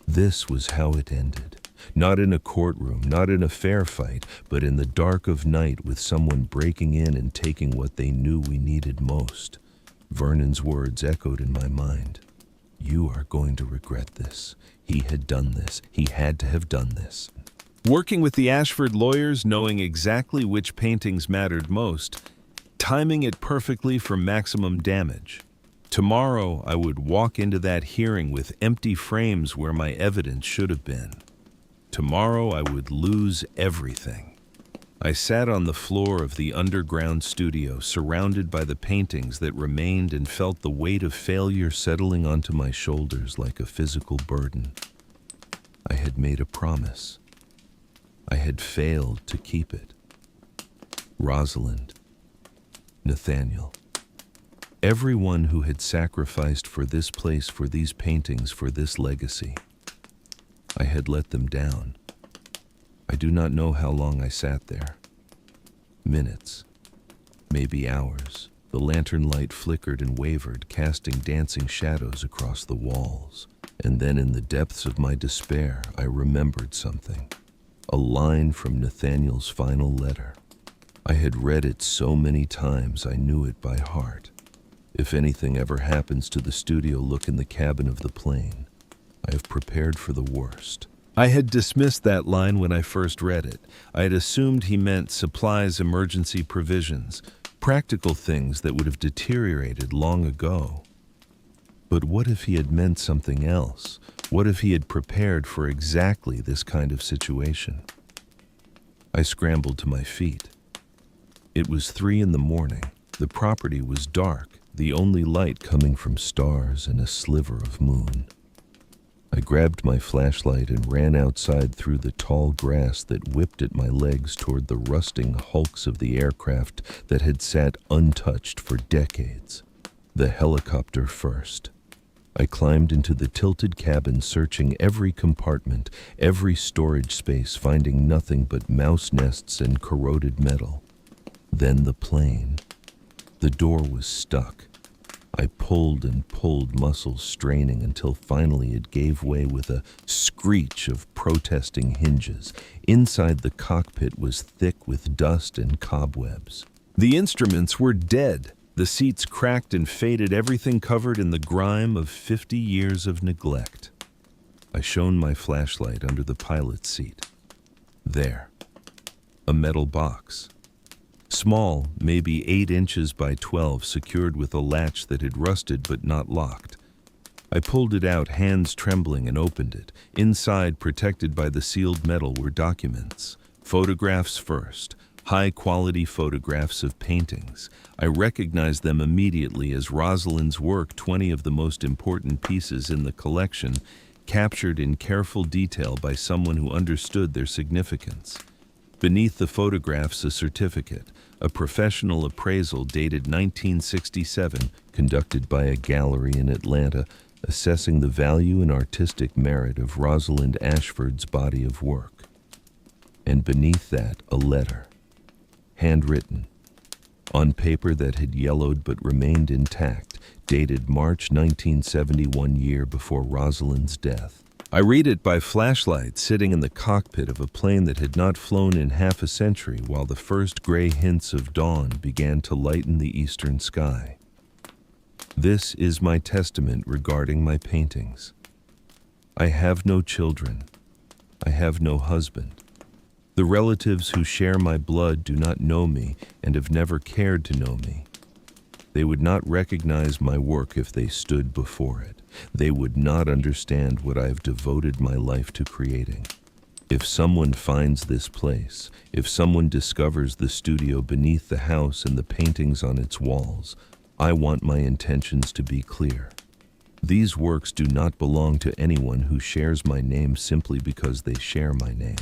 This was how it ended. Not in a courtroom, not in a fair fight, but in the dark of night, with someone breaking in and taking what they knew we needed most. Vernon's words echoed in my mind. You are going to regret this. He had done this. He had to have done this. Working with the Ashford lawyers, knowing exactly which paintings mattered most, timing it perfectly for maximum damage. Tomorrow, I would walk into that hearing with empty frames where my evidence should have been. Tomorrow, I would lose everything. I sat on the floor of the underground studio, surrounded by the paintings that remained, and felt the weight of failure settling onto my shoulders like a physical burden. I had made a promise. I had failed to keep it. Rosalind, Nathaniel, everyone who had sacrificed for this place, for these paintings, for this legacy. I had let them down. I do not know how long I sat there. Minutes, maybe hours. The lantern light flickered and wavered, casting dancing shadows across the walls. And then, in the depths of my despair, I remembered something. A line from Nathaniel's final letter. I had read it so many times I knew it by heart. If anything ever happens to the studio, look in the cabin of the plane. I have prepared for the worst. I had dismissed that line when I first read it. I had assumed he meant supplies, emergency provisions, practical things that would have deteriorated long ago. But what if he had meant something else? What if he had prepared for exactly this kind of situation? I scrambled to my feet. It was 3 a.m. The property was dark, the only light coming from stars and a sliver of moon. I grabbed my flashlight and ran outside through the tall grass that whipped at my legs toward the rusting hulks of the aircraft that had sat untouched for decades. The helicopter first. I climbed into the tilted cabin, searching every compartment, every storage space, finding nothing but mouse nests and corroded metal. Then the plane. The door was stuck. I pulled and pulled, muscles straining, until finally it gave way with a screech of protesting hinges. Inside, the cockpit was thick with dust and cobwebs. The instruments were dead. The seats cracked and faded, everything covered in the grime of 50 years of neglect. I shone my flashlight under the pilot's seat. There, a metal box, Small, maybe 8 inches by 12, secured with a latch that had rusted but not locked. I pulled it out, hands trembling, and opened it. Inside, protected by the sealed metal, were documents. Photographs first. High-quality photographs of paintings. I recognized them immediately as Rosalind's work, 20 of the most important pieces in the collection, captured in careful detail by someone who understood their significance. Beneath the photographs, a certificate, a professional appraisal dated 1967, conducted by a gallery in Atlanta, assessing the value and artistic merit of Rosalind Ashford's body of work. And beneath that, a letter, handwritten, on paper that had yellowed but remained intact, dated March 1971, year before Rosalind's death. I read it by flashlight, sitting in the cockpit of a plane that had not flown in half a century, while the first gray hints of dawn began to lighten the eastern sky. This is my testament regarding my paintings. I have no children. I have no husband. The relatives who share my blood do not know me and have never cared to know me. They would not recognize my work if they stood before it. They would not understand what I have devoted my life to creating. If someone finds this place, if someone discovers the studio beneath the house and the paintings on its walls, I want my intentions to be clear. These works do not belong to anyone who shares my name simply because they share my name.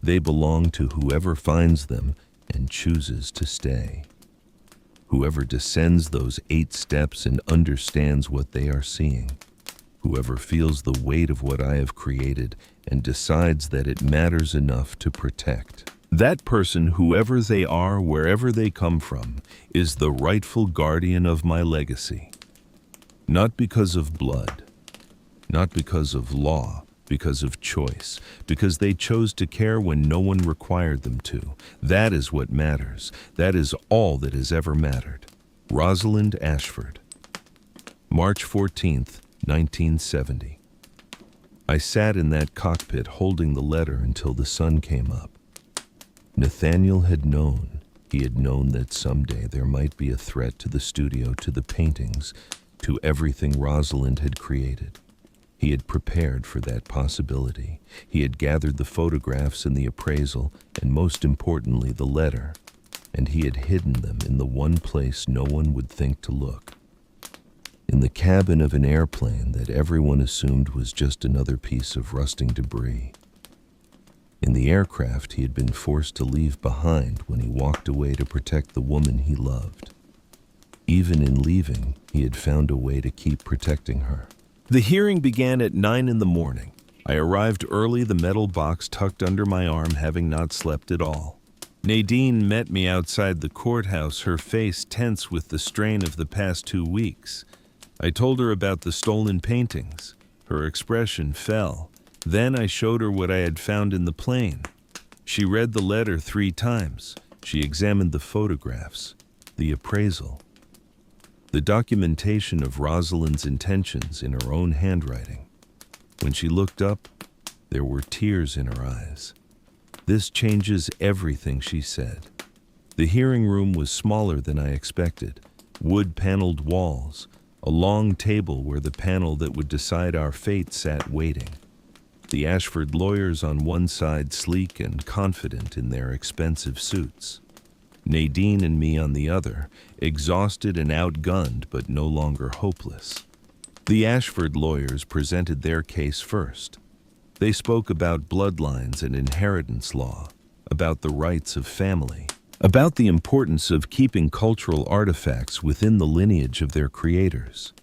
They belong to whoever finds them and chooses to stay. Whoever descends those 8 steps and understands what they are seeing. Whoever feels the weight of what I have created and decides that it matters enough to protect. That person, whoever they are, wherever they come from, is the rightful guardian of my legacy. Not because of blood, not because of law, because of choice, because they chose to care when no one required them to. That is what matters. That is all that has ever mattered. Rosalind Ashford. March 14th, 1970. I sat in that cockpit holding the letter until the sun came up. Nathaniel had known. He had known that someday there might be a threat to the studio, to the paintings, to everything Rosalind had created. He had prepared for that possibility. He had gathered the photographs and the appraisal, and most importantly, the letter, and he had hidden them in the one place no one would think to look. In the cabin of an airplane that everyone assumed was just another piece of rusting debris. In the aircraft he had been forced to leave behind when he walked away to protect the woman he loved. Even in leaving, he had found a way to keep protecting her. The hearing began at 9 in the morning. I arrived early, the metal box tucked under my arm, having not slept at all. Nadine met me outside the courthouse, her face tense with the strain of the past 2 weeks. I told her about the stolen paintings. Her expression fell. Then I showed her what I had found in the plane. She read the letter 3 times. She examined the photographs, the appraisal, the documentation of Rosalind's intentions in her own handwriting. When she looked up, there were tears in her eyes. "This changes everything," she said. The hearing room was smaller than I expected. Wood-paneled walls, a long table where the panel that would decide our fate sat waiting. The Ashford lawyers on one side, sleek and confident in their expensive suits. Nadine and me on the other, exhausted and outgunned but no longer hopeless. The Ashford lawyers presented their case first. They spoke about bloodlines and inheritance law, about the rights of family, about the importance of keeping cultural artifacts within the lineage of their creators.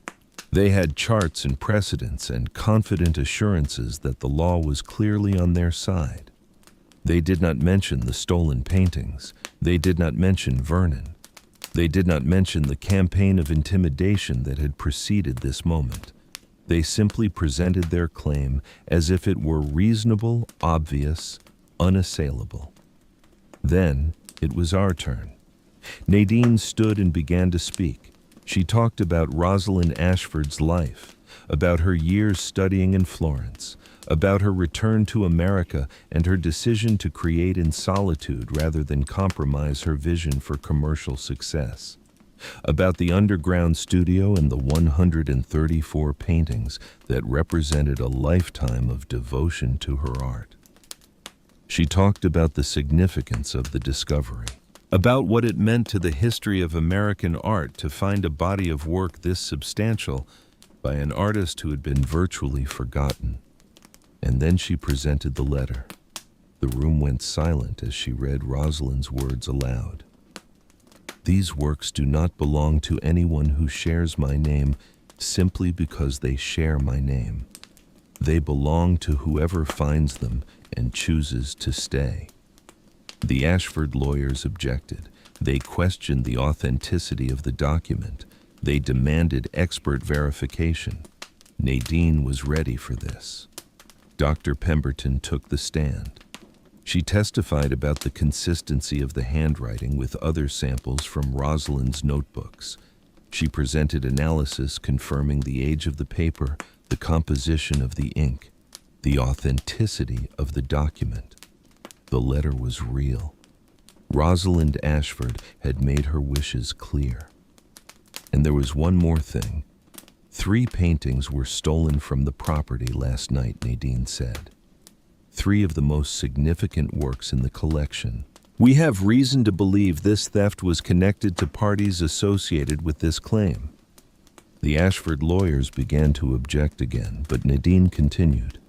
They had charts and precedents and confident assurances that the law was clearly on their side. They did not mention the stolen paintings. They did not mention Vernon. They did not mention the campaign of intimidation that had preceded this moment. They simply presented their claim as if it were reasonable, obvious, unassailable. Then it was our turn. Nadine stood and began to speak. She talked about Rosalind Ashford's life, about her years studying in Florence, about her return to America and her decision to create in solitude rather than compromise her vision for commercial success, about the underground studio and the 134 paintings that represented a lifetime of devotion to her art. She talked about the significance of the discovery, about what it meant to the history of American art to find a body of work this substantial by an artist who had been virtually forgotten. And then she presented the letter. The room went silent as she read Rosalind's words aloud. "These works do not belong to anyone who shares my name simply because they share my name. They belong to whoever finds them and chooses to stay." The Ashford lawyers objected. They questioned the authenticity of the document. They demanded expert verification. Nadine was ready for this. Dr. Pemberton took the stand. She testified about the consistency of the handwriting with other samples from Rosalind's notebooks. She presented analysis confirming the age of the paper, the composition of the ink, the authenticity of the document. The letter was real. Rosalind Ashford had made her wishes clear. And there was one more thing. 3 paintings were stolen from the property last night, Nadine said. 3 of the most significant works in the collection. We have reason to believe this theft was connected to parties associated with this claim. The Ashford lawyers began to object again, but Nadine continued.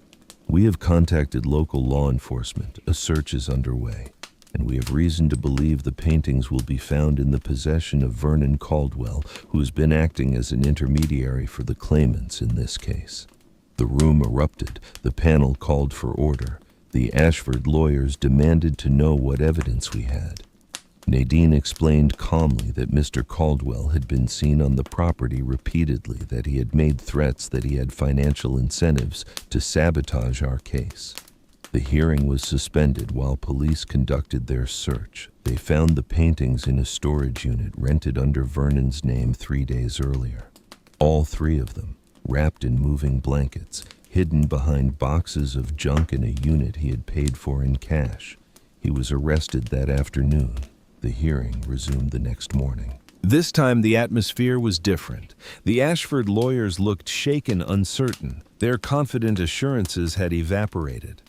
We have contacted local law enforcement. A search is underway, and we have reason to believe the paintings will be found in the possession of Vernon Caldwell, who has been acting as an intermediary for the claimants in this case. The room erupted. The panel called for order. The Ashford lawyers demanded to know what evidence we had. Nadine explained calmly that Mr. Caldwell had been seen on the property repeatedly, that he had made threats, that he had financial incentives to sabotage our case. The hearing was suspended while police conducted their search. They found the paintings in a storage unit rented under Vernon's name 3 days earlier. All 3 of them, wrapped in moving blankets, hidden behind boxes of junk in a unit he had paid for in cash. He was arrested that afternoon. The hearing resumed the next morning. This time the atmosphere was different. The Ashford lawyers looked shaken, uncertain. Their confident assurances had evaporated.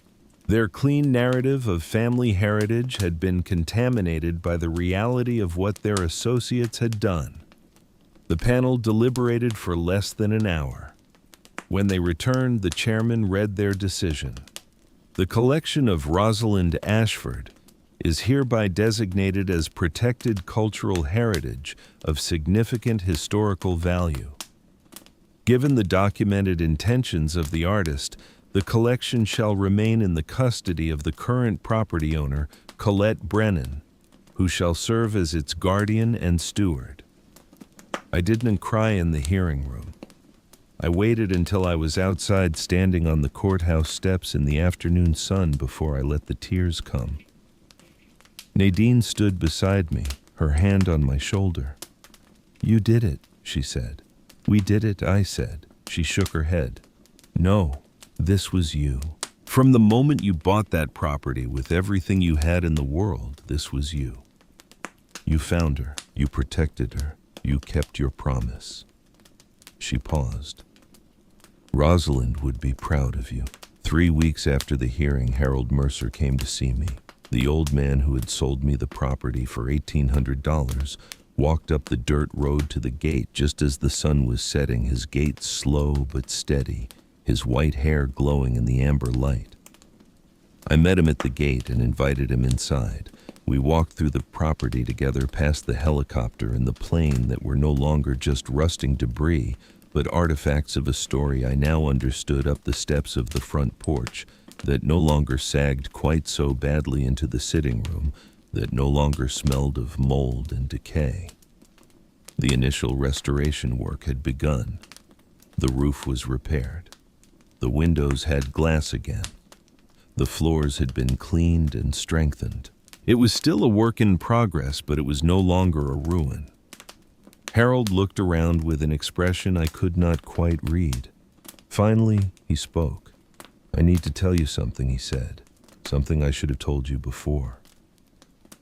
Their clean narrative of family heritage had been contaminated by the reality of what their associates had done. The panel deliberated for less than an hour. When they returned, the chairman read their decision. The collection of Rosalind Ashford is hereby designated as protected cultural heritage of significant historical value. Given the documented intentions of the artist, the collection shall remain in the custody of the current property owner, Colette Brennan, who shall serve as its guardian and steward. I didn't cry in the hearing room. I waited until I was outside standing on the courthouse steps in the afternoon sun before I let the tears come. Nadine stood beside me, her hand on my shoulder. "You did it," she said. "We did it," I said. She shook her head. "No, this was you. From the moment you bought that property with everything you had in the world, this was you. You found her, you protected her, you kept your promise." She paused. "Rosalind would be proud of you." 3 weeks after the hearing, Harold Mercer came to see me. The old man who had sold me the property for $1,800 walked up the dirt road to the gate just as the sun was setting, his gait slow but steady, his white hair glowing in the amber light. I met him at the gate and invited him inside. We walked through the property together, past the helicopter and the plane that were no longer just rusting debris, but artifacts of a story I now understood, up the steps of the front porch that no longer sagged quite so badly into the sitting room, that no longer smelled of mold and decay. The initial restoration work had begun. The roof was repaired. The windows had glass again. The floors had been cleaned and strengthened. It was still a work in progress, but it was no longer a ruin. Harold looked around with an expression I could not quite read. Finally, he spoke. "I need to tell you something," he said. "Something I should have told you before."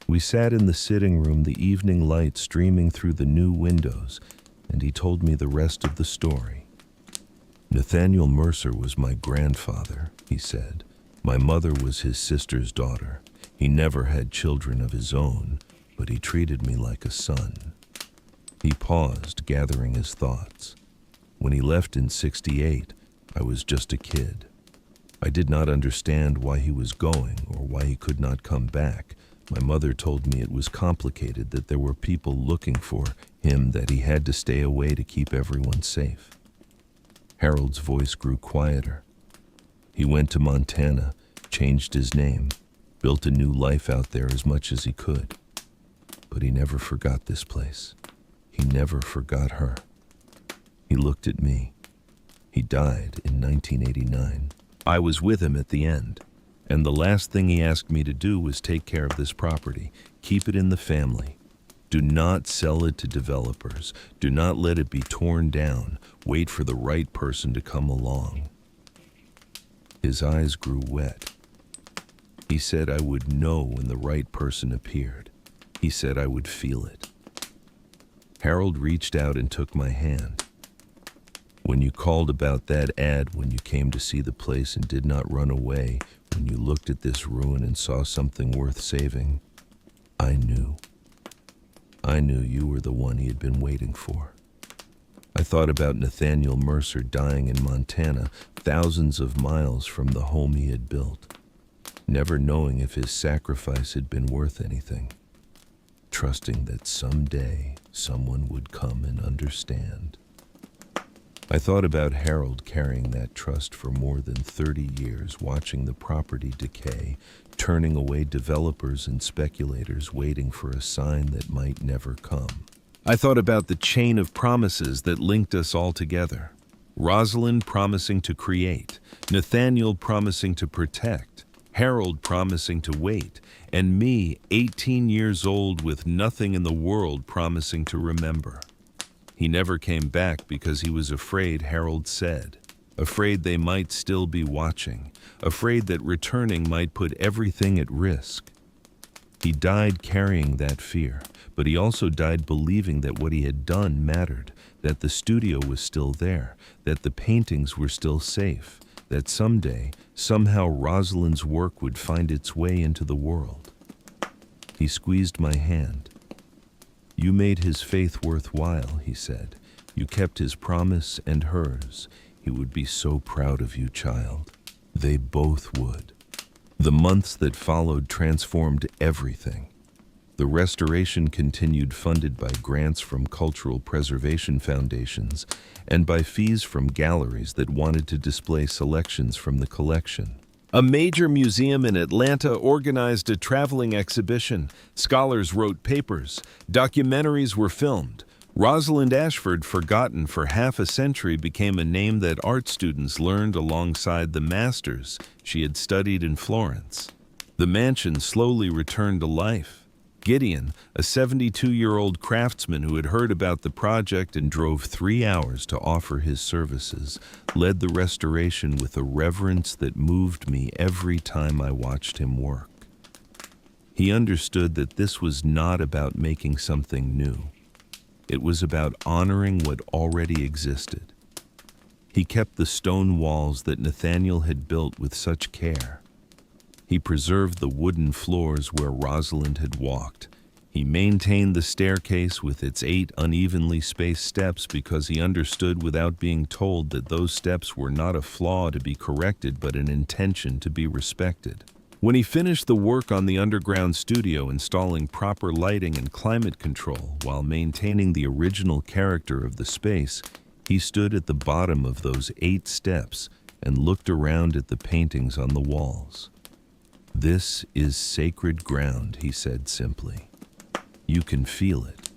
We sat in the sitting room, the evening light streaming through the new windows, and he told me the rest of the story. "Nathaniel Mercer was my grandfather," he said. "My mother was his sister's daughter. He never had children of his own, but he treated me like a son." He paused, gathering his thoughts. "When he left in '68, I was just a kid. I did not understand why he was going or why he could not come back. My mother told me it was complicated, that there were people looking for him, that he had to stay away to keep everyone safe." Harold's voice grew quieter. "He went to Montana, changed his name, built a new life out there as much as he could. But he never forgot this place. He never forgot her." He looked at me. "He died in 1989. I was with him at the end, and the last thing he asked me to do was take care of this property, keep it in the family. Do not sell it to developers. Do not let it be torn down. Wait for the right person to come along." His eyes grew wet. He said I would know when the right person appeared. He said I would feel it. Harold reached out and took my hand. "When you called about that ad, when you came to see the place and did not run away, when you looked at this ruin and saw something worth saving, I knew. I knew you were the one he had been waiting for." I thought about Nathaniel Mercer dying in Montana, thousands of miles from the home he had built, never knowing if his sacrifice had been worth anything, trusting that someday someone would come and understand. I thought about Harold carrying that trust for more than 30 years, watching the property decay, turning away developers and speculators, waiting for a sign that might never come. I thought about the chain of promises that linked us all together. Rosalind promising to create, Nathaniel promising to protect, Harold promising to wait, and me, 18 years old with nothing in the world, promising to remember. He never came back because he was afraid, Harold said. Afraid they might still be watching. Afraid that returning might put everything at risk. He died carrying that fear, but he also died believing that what he had done mattered, that the studio was still there, that the paintings were still safe, that someday, somehow Rosalind's work would find its way into the world. He squeezed my hand. "You made his faith worthwhile," he said. "You kept his promise and hers. He would be so proud of you, child." They both would. The months that followed transformed everything. The restoration continued, funded by grants from cultural preservation foundations and by fees from galleries that wanted to display selections from the collection. A major museum in Atlanta organized a traveling exhibition. Scholars wrote papers. Documentaries were filmed. Rosalind Ashford, forgotten for half a century, became a name that art students learned alongside the masters she had studied in Florence. The mansion slowly returned to life. Gideon, a 72-year-old craftsman who had heard about the project and drove 3 hours to offer his services, led the restoration with a reverence that moved me every time I watched him work. He understood that this was not about making something new. It was about honoring what already existed. He kept the stone walls that Nathaniel had built with such care. He preserved the wooden floors where Rosalind had walked. He maintained the staircase with its 8 unevenly spaced steps because he understood without being told that those steps were not a flaw to be corrected but an intention to be respected. When he finished the work on the underground studio, installing proper lighting and climate control while maintaining the original character of the space, he stood at the bottom of those 8 steps and looked around at the paintings on the walls. "This is sacred ground," he said simply. "You can feel it.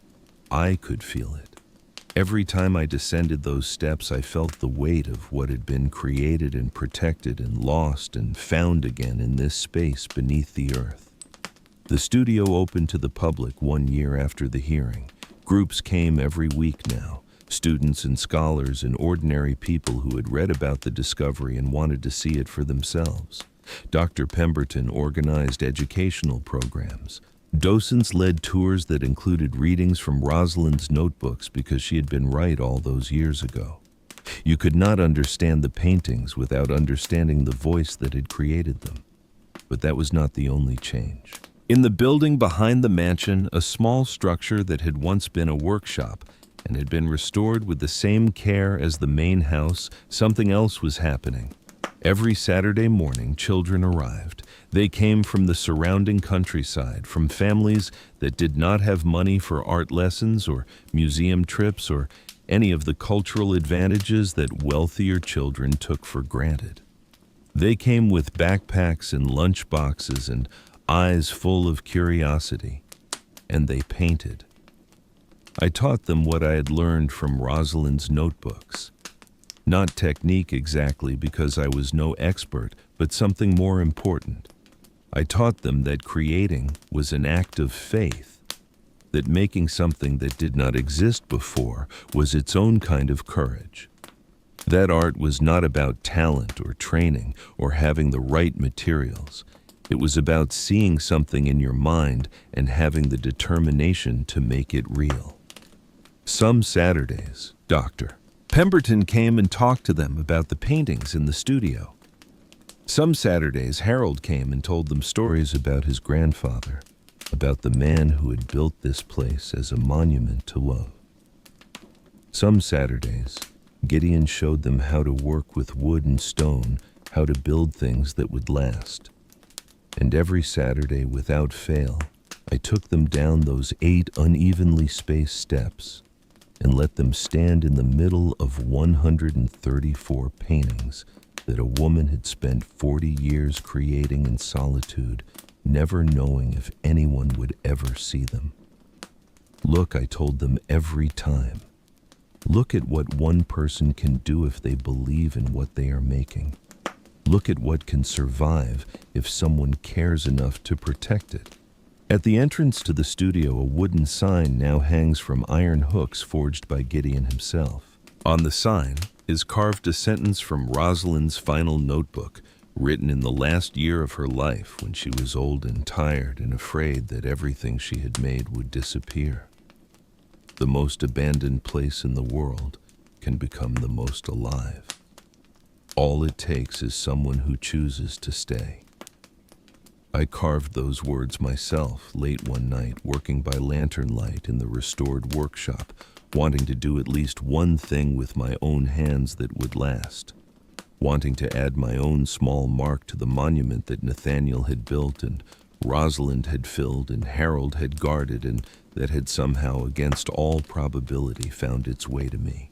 I could feel it. Every time I descended those steps, I felt the weight of what had been created and protected and lost and found again in this space beneath the earth." The studio opened to the public 1 year after the hearing. Groups came every week now. Students and scholars and ordinary people who had read about the discovery and wanted to see it for themselves. Dr. Pemberton organized educational programs. Docents led tours that included readings from Rosalind's notebooks because she had been right all those years ago. You could not understand the paintings without understanding the voice that had created them. But that was not the only change. In the building behind the mansion, a small structure that had once been a workshop and had been restored with the same care as the main house, something else was happening. Every Saturday morning, children arrived. They came from the surrounding countryside, from families that did not have money for art lessons or museum trips or any of the cultural advantages that wealthier children took for granted. They came with backpacks and lunch boxes and eyes full of curiosity, and they painted. I taught them what I had learned from Rosalind's notebooks. Not technique exactly, because I was no expert, but something more important. I taught them that creating was an act of faith, that making something that did not exist before was its own kind of courage. That art was not about talent or training or having the right materials. It was about seeing something in your mind and having the determination to make it real. Some Saturdays, Dr. Pemberton came and talked to them about the paintings in the studio. Some Saturdays, Harold came and told them stories about his grandfather, about the man who had built this place as a monument to love. Some Saturdays, Gideon showed them how to work with wood and stone, how to build things that would last. And every Saturday, without fail, I took them down those 8 unevenly spaced steps and let them stand in the middle of 134 paintings that a woman had spent 40 years creating in solitude, never knowing if anyone would ever see them. Look, I told them every time. Look at what one person can do if they believe in what they are making. Look at what can survive if someone cares enough to protect it. At the entrance to the studio, a wooden sign now hangs from iron hooks forged by Gideon himself. On the sign is carved a sentence from Rosalind's final notebook, written in the last year of her life when she was old and tired and afraid that everything she had made would disappear. The most abandoned place in the world can become the most alive. All it takes is someone who chooses to stay. I carved those words myself late one night, working by lantern light in the restored workshop, wanting to do at least one thing with my own hands that would last, wanting to add my own small mark to the monument that Nathaniel had built and Rosalind had filled and Harold had guarded and that had somehow, against all probability, found its way to me.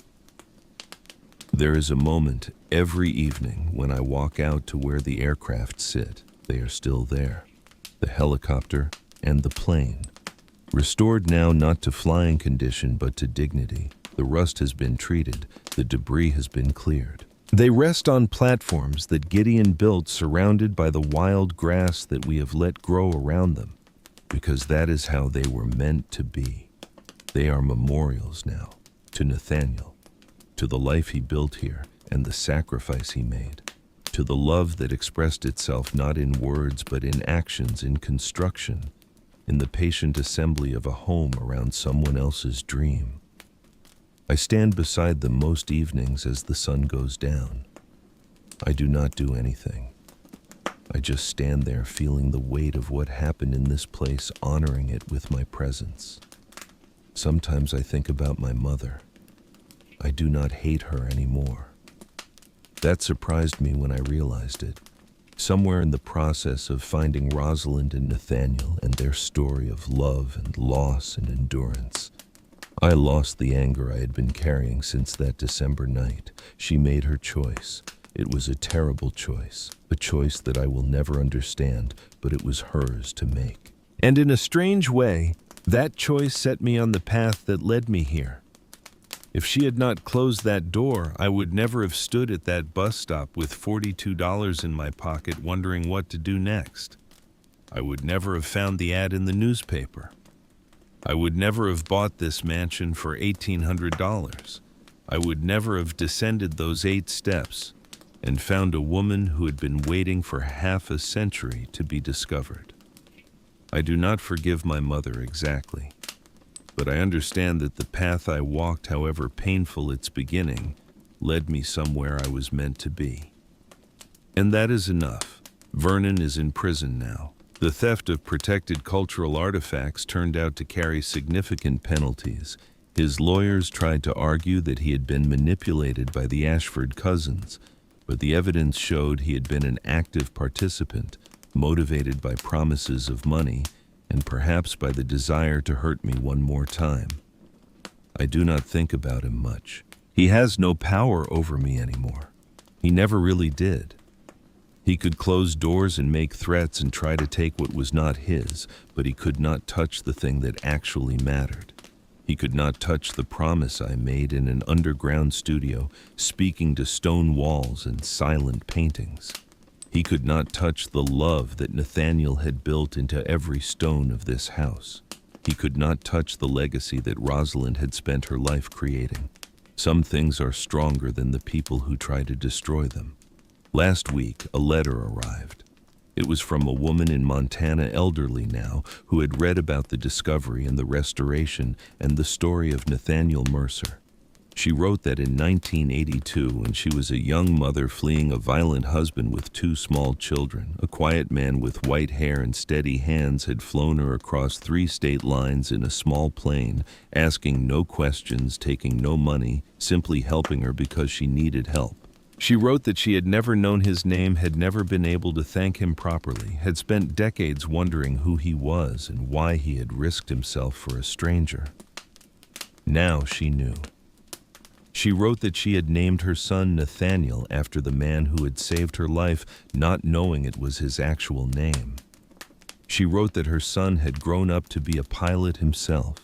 There is a moment every evening when I walk out to where the aircraft sit. They are still there, the helicopter and the plane. Restored now not to flying condition but to dignity. The rust has been treated, the debris has been cleared. They rest on platforms that Gideon built, surrounded by the wild grass that we have let grow around them, because that is how they were meant to be. They are memorials now, to Nathaniel, to the life he built here and the sacrifice he made, to the love that expressed itself not in words but in actions, in construction, in the patient assembly of a home around someone else's dream. I stand beside them most evenings as the sun goes down. I do not do anything. I just stand there feeling the weight of what happened in this place, honoring it with my presence. Sometimes I think about my mother. I do not hate her anymore. That surprised me when I realized it. Somewhere in the process of finding Rosalind and Nathaniel and their story of love and loss and endurance, I lost the anger I had been carrying since that December night. She made her choice. It was a terrible choice, a choice that I will never understand, but it was hers to make. And in a strange way, that choice set me on the path that led me here. If she had not closed that door, I would never have stood at that bus stop with $42 in my pocket wondering what to do next. I would never have found the ad in the newspaper. I would never have bought this mansion for $1,800. I would never have descended those 8 steps and found a woman who had been waiting for half a century to be discovered. I do not forgive my mother exactly, but I understand that the path I walked, however painful its beginning, led me somewhere I was meant to be. And that is enough. Vernon is in prison now. The theft of protected cultural artifacts turned out to carry significant penalties. His lawyers tried to argue that he had been manipulated by the Ashford cousins, but the evidence showed he had been an active participant, motivated by promises of money and perhaps by the desire to hurt me one more time. I do not think about him much. He has no power over me anymore. He never really did. He could close doors and make threats and try to take what was not his, but he could not touch the thing that actually mattered. He could not touch the promise I made in an underground studio, speaking to stone walls and silent paintings. He could not touch the love that Nathaniel had built into every stone of this house. He could not touch the legacy that Rosalind had spent her life creating. Some things are stronger than the people who try to destroy them. Last week, a letter arrived. It was from a woman in Montana, elderly now, who had read about the discovery and the restoration and the story of Nathaniel Mercer. She wrote that in 1982, when she was a young mother fleeing a violent husband with 2 small children, a quiet man with white hair and steady hands had flown her across 3 state lines in a small plane, asking no questions, taking no money, simply helping her because she needed help. She wrote that she had never known his name, had never been able to thank him properly, had spent decades wondering who he was and why he had risked himself for a stranger. Now she knew. She wrote that she had named her son Nathaniel after the man who had saved her life, not knowing it was his actual name. She wrote that her son had grown up to be a pilot himself.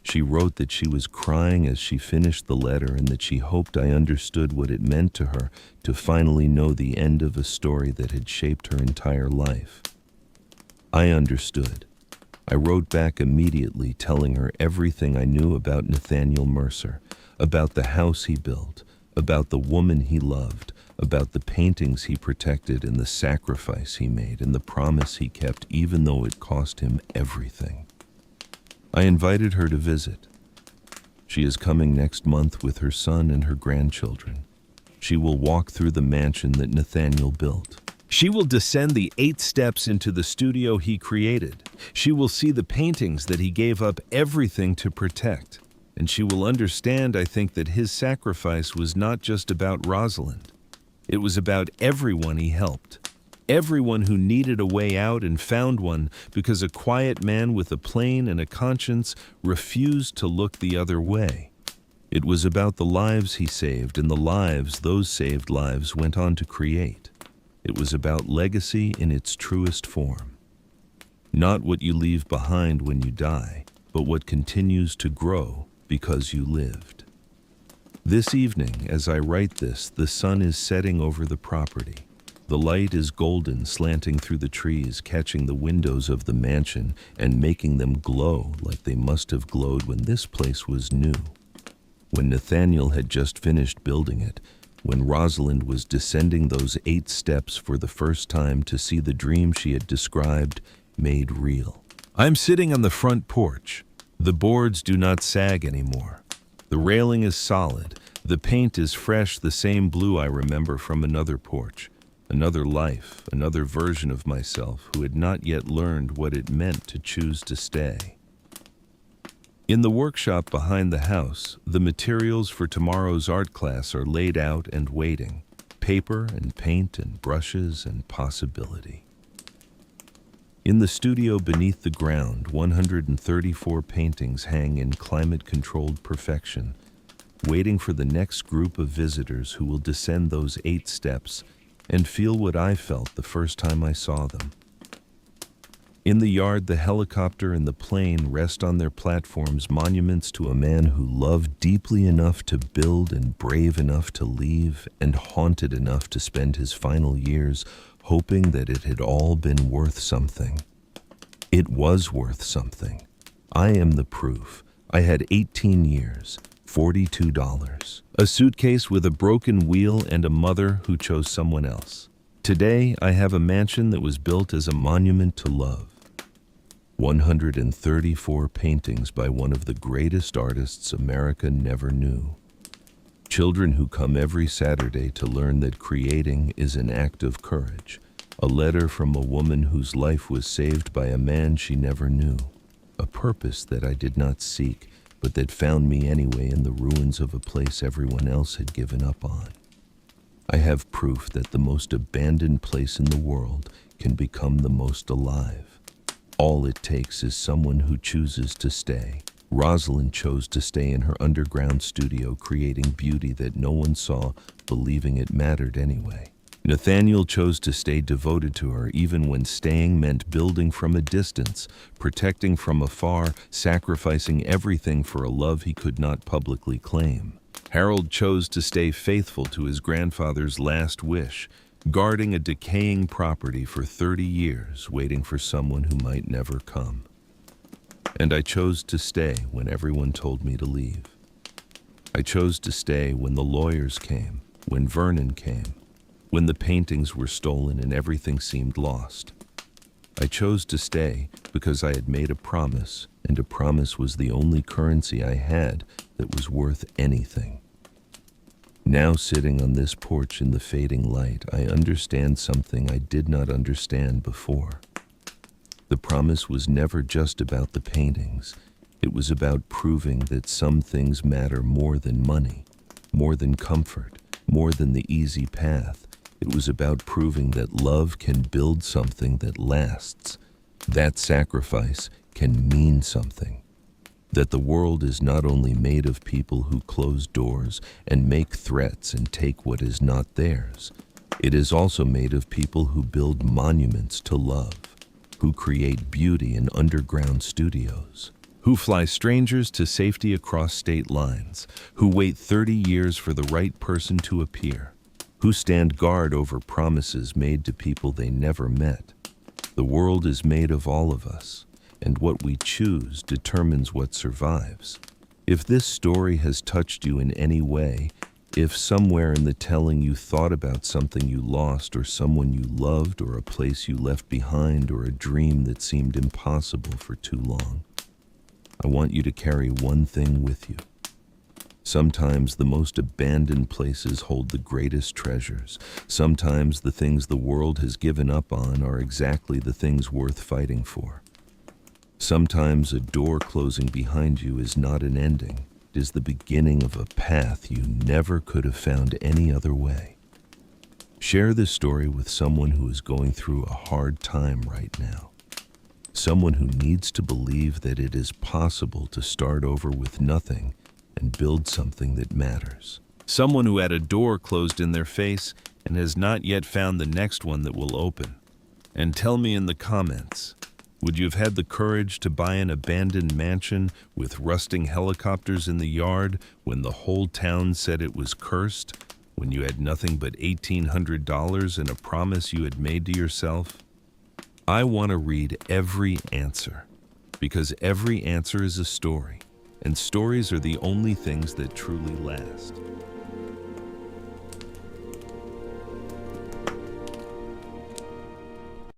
She wrote that she was crying as she finished the letter and that she hoped I understood what it meant to her to finally know the end of a story that had shaped her entire life. I understood. I wrote back immediately, telling her everything I knew about Nathaniel Mercer, about the house he built, about the woman he loved, about the paintings he protected and the sacrifice he made and the promise he kept even though it cost him everything. I invited her to visit. She is coming next month with her son and her grandchildren. She will walk through the mansion that Nathaniel built. She will descend the 8 steps into the studio he created. She will see the paintings that he gave up everything to protect. And she will understand, I think, that his sacrifice was not just about Rosalind. It was about everyone he helped. Everyone who needed a way out and found one because a quiet man with a plane and a conscience refused to look the other way. It was about the lives he saved and the lives those saved lives went on to create. It was about legacy in its truest form. Not what you leave behind when you die, but what continues to grow because you lived. This evening, as I write this, the sun is setting over the property. The light is golden, slanting through the trees, catching the windows of the mansion and making them glow like they must have glowed when this place was new. When Nathaniel had just finished building it, when Rosalind was descending those 8 steps for the first time to see the dream she had described made real. I'm sitting on the front porch. The boards do not sag anymore. The railing is solid. The paint is fresh, the same blue I remember from another porch. Another life, another version of myself who had not yet learned what it meant to choose to stay. In the workshop behind the house, the materials for tomorrow's art class are laid out and waiting. Paper and paint and brushes and possibility. In the studio beneath the ground, 134 paintings hang in climate-controlled perfection, waiting for the next group of visitors who will descend those 8 steps and feel what I felt the first time I saw them. In the yard, the helicopter and the plane rest on their platforms, monuments to a man who loved deeply enough to build and brave enough to leave and haunted enough to spend his final years hoping that it had all been worth something. It was worth something. I am the proof. I had 18 years, $42. A suitcase with a broken wheel and a mother who chose someone else. Today, I have a mansion that was built as a monument to love. 134 paintings by one of the greatest artists America never knew. Children who come every Saturday to learn that creating is an act of courage. A letter from a woman whose life was saved by a man she never knew. A purpose that I did not seek, but that found me anyway in the ruins of a place everyone else had given up on. I have proof that the most abandoned place in the world can become the most alive. All it takes is someone who chooses to stay. Rosalind chose to stay in her underground studio, creating beauty that no one saw, believing it mattered anyway. Nathaniel chose to stay devoted to her even when staying meant building from a distance, protecting from afar, sacrificing everything for a love he could not publicly claim. Harold chose to stay faithful to his grandfather's last wish, guarding a decaying property for 30 years, waiting for someone who might never come. And I chose to stay when everyone told me to leave. I chose to stay when the lawyers came, when Vernon came, when the paintings were stolen and everything seemed lost. I chose to stay because I had made a promise, and a promise was the only currency I had that was worth anything. Now, sitting on this porch in the fading light, I understand something I did not understand before. The promise was never just about the paintings. It was about proving that some things matter more than money, more than comfort, more than the easy path. It was about proving that love can build something that lasts. That sacrifice can mean something. That the world is not only made of people who close doors and make threats and take what is not theirs. It is also made of people who build monuments to love, who create beauty in underground studios, who fly strangers to safety across state lines, who wait 30 years for the right person to appear, who stand guard over promises made to people they never met. The world is made of all of us, and what we choose determines what survives. If this story has touched you in any way, if somewhere in the telling you thought about something you lost, or someone you loved, or a place you left behind, or a dream that seemed impossible for too long, I want you to carry one thing with you. Sometimes the most abandoned places hold the greatest treasures. Sometimes the things the world has given up on are exactly the things worth fighting for. Sometimes a door closing behind you is not an ending. It is the beginning of a path you never could have found any other way. Share this story with someone who is going through a hard time right now. Someone who needs to believe that it is possible to start over with nothing and build something that matters. Someone who had a door closed in their face and has not yet found the next one that will open. And tell me in the comments, would you have had the courage to buy an abandoned mansion with rusting helicopters in the yard when the whole town said it was cursed, when you had nothing but $1,800 and a promise you had made to yourself? I want to read every answer, because every answer is a story. And stories are the only things that truly last.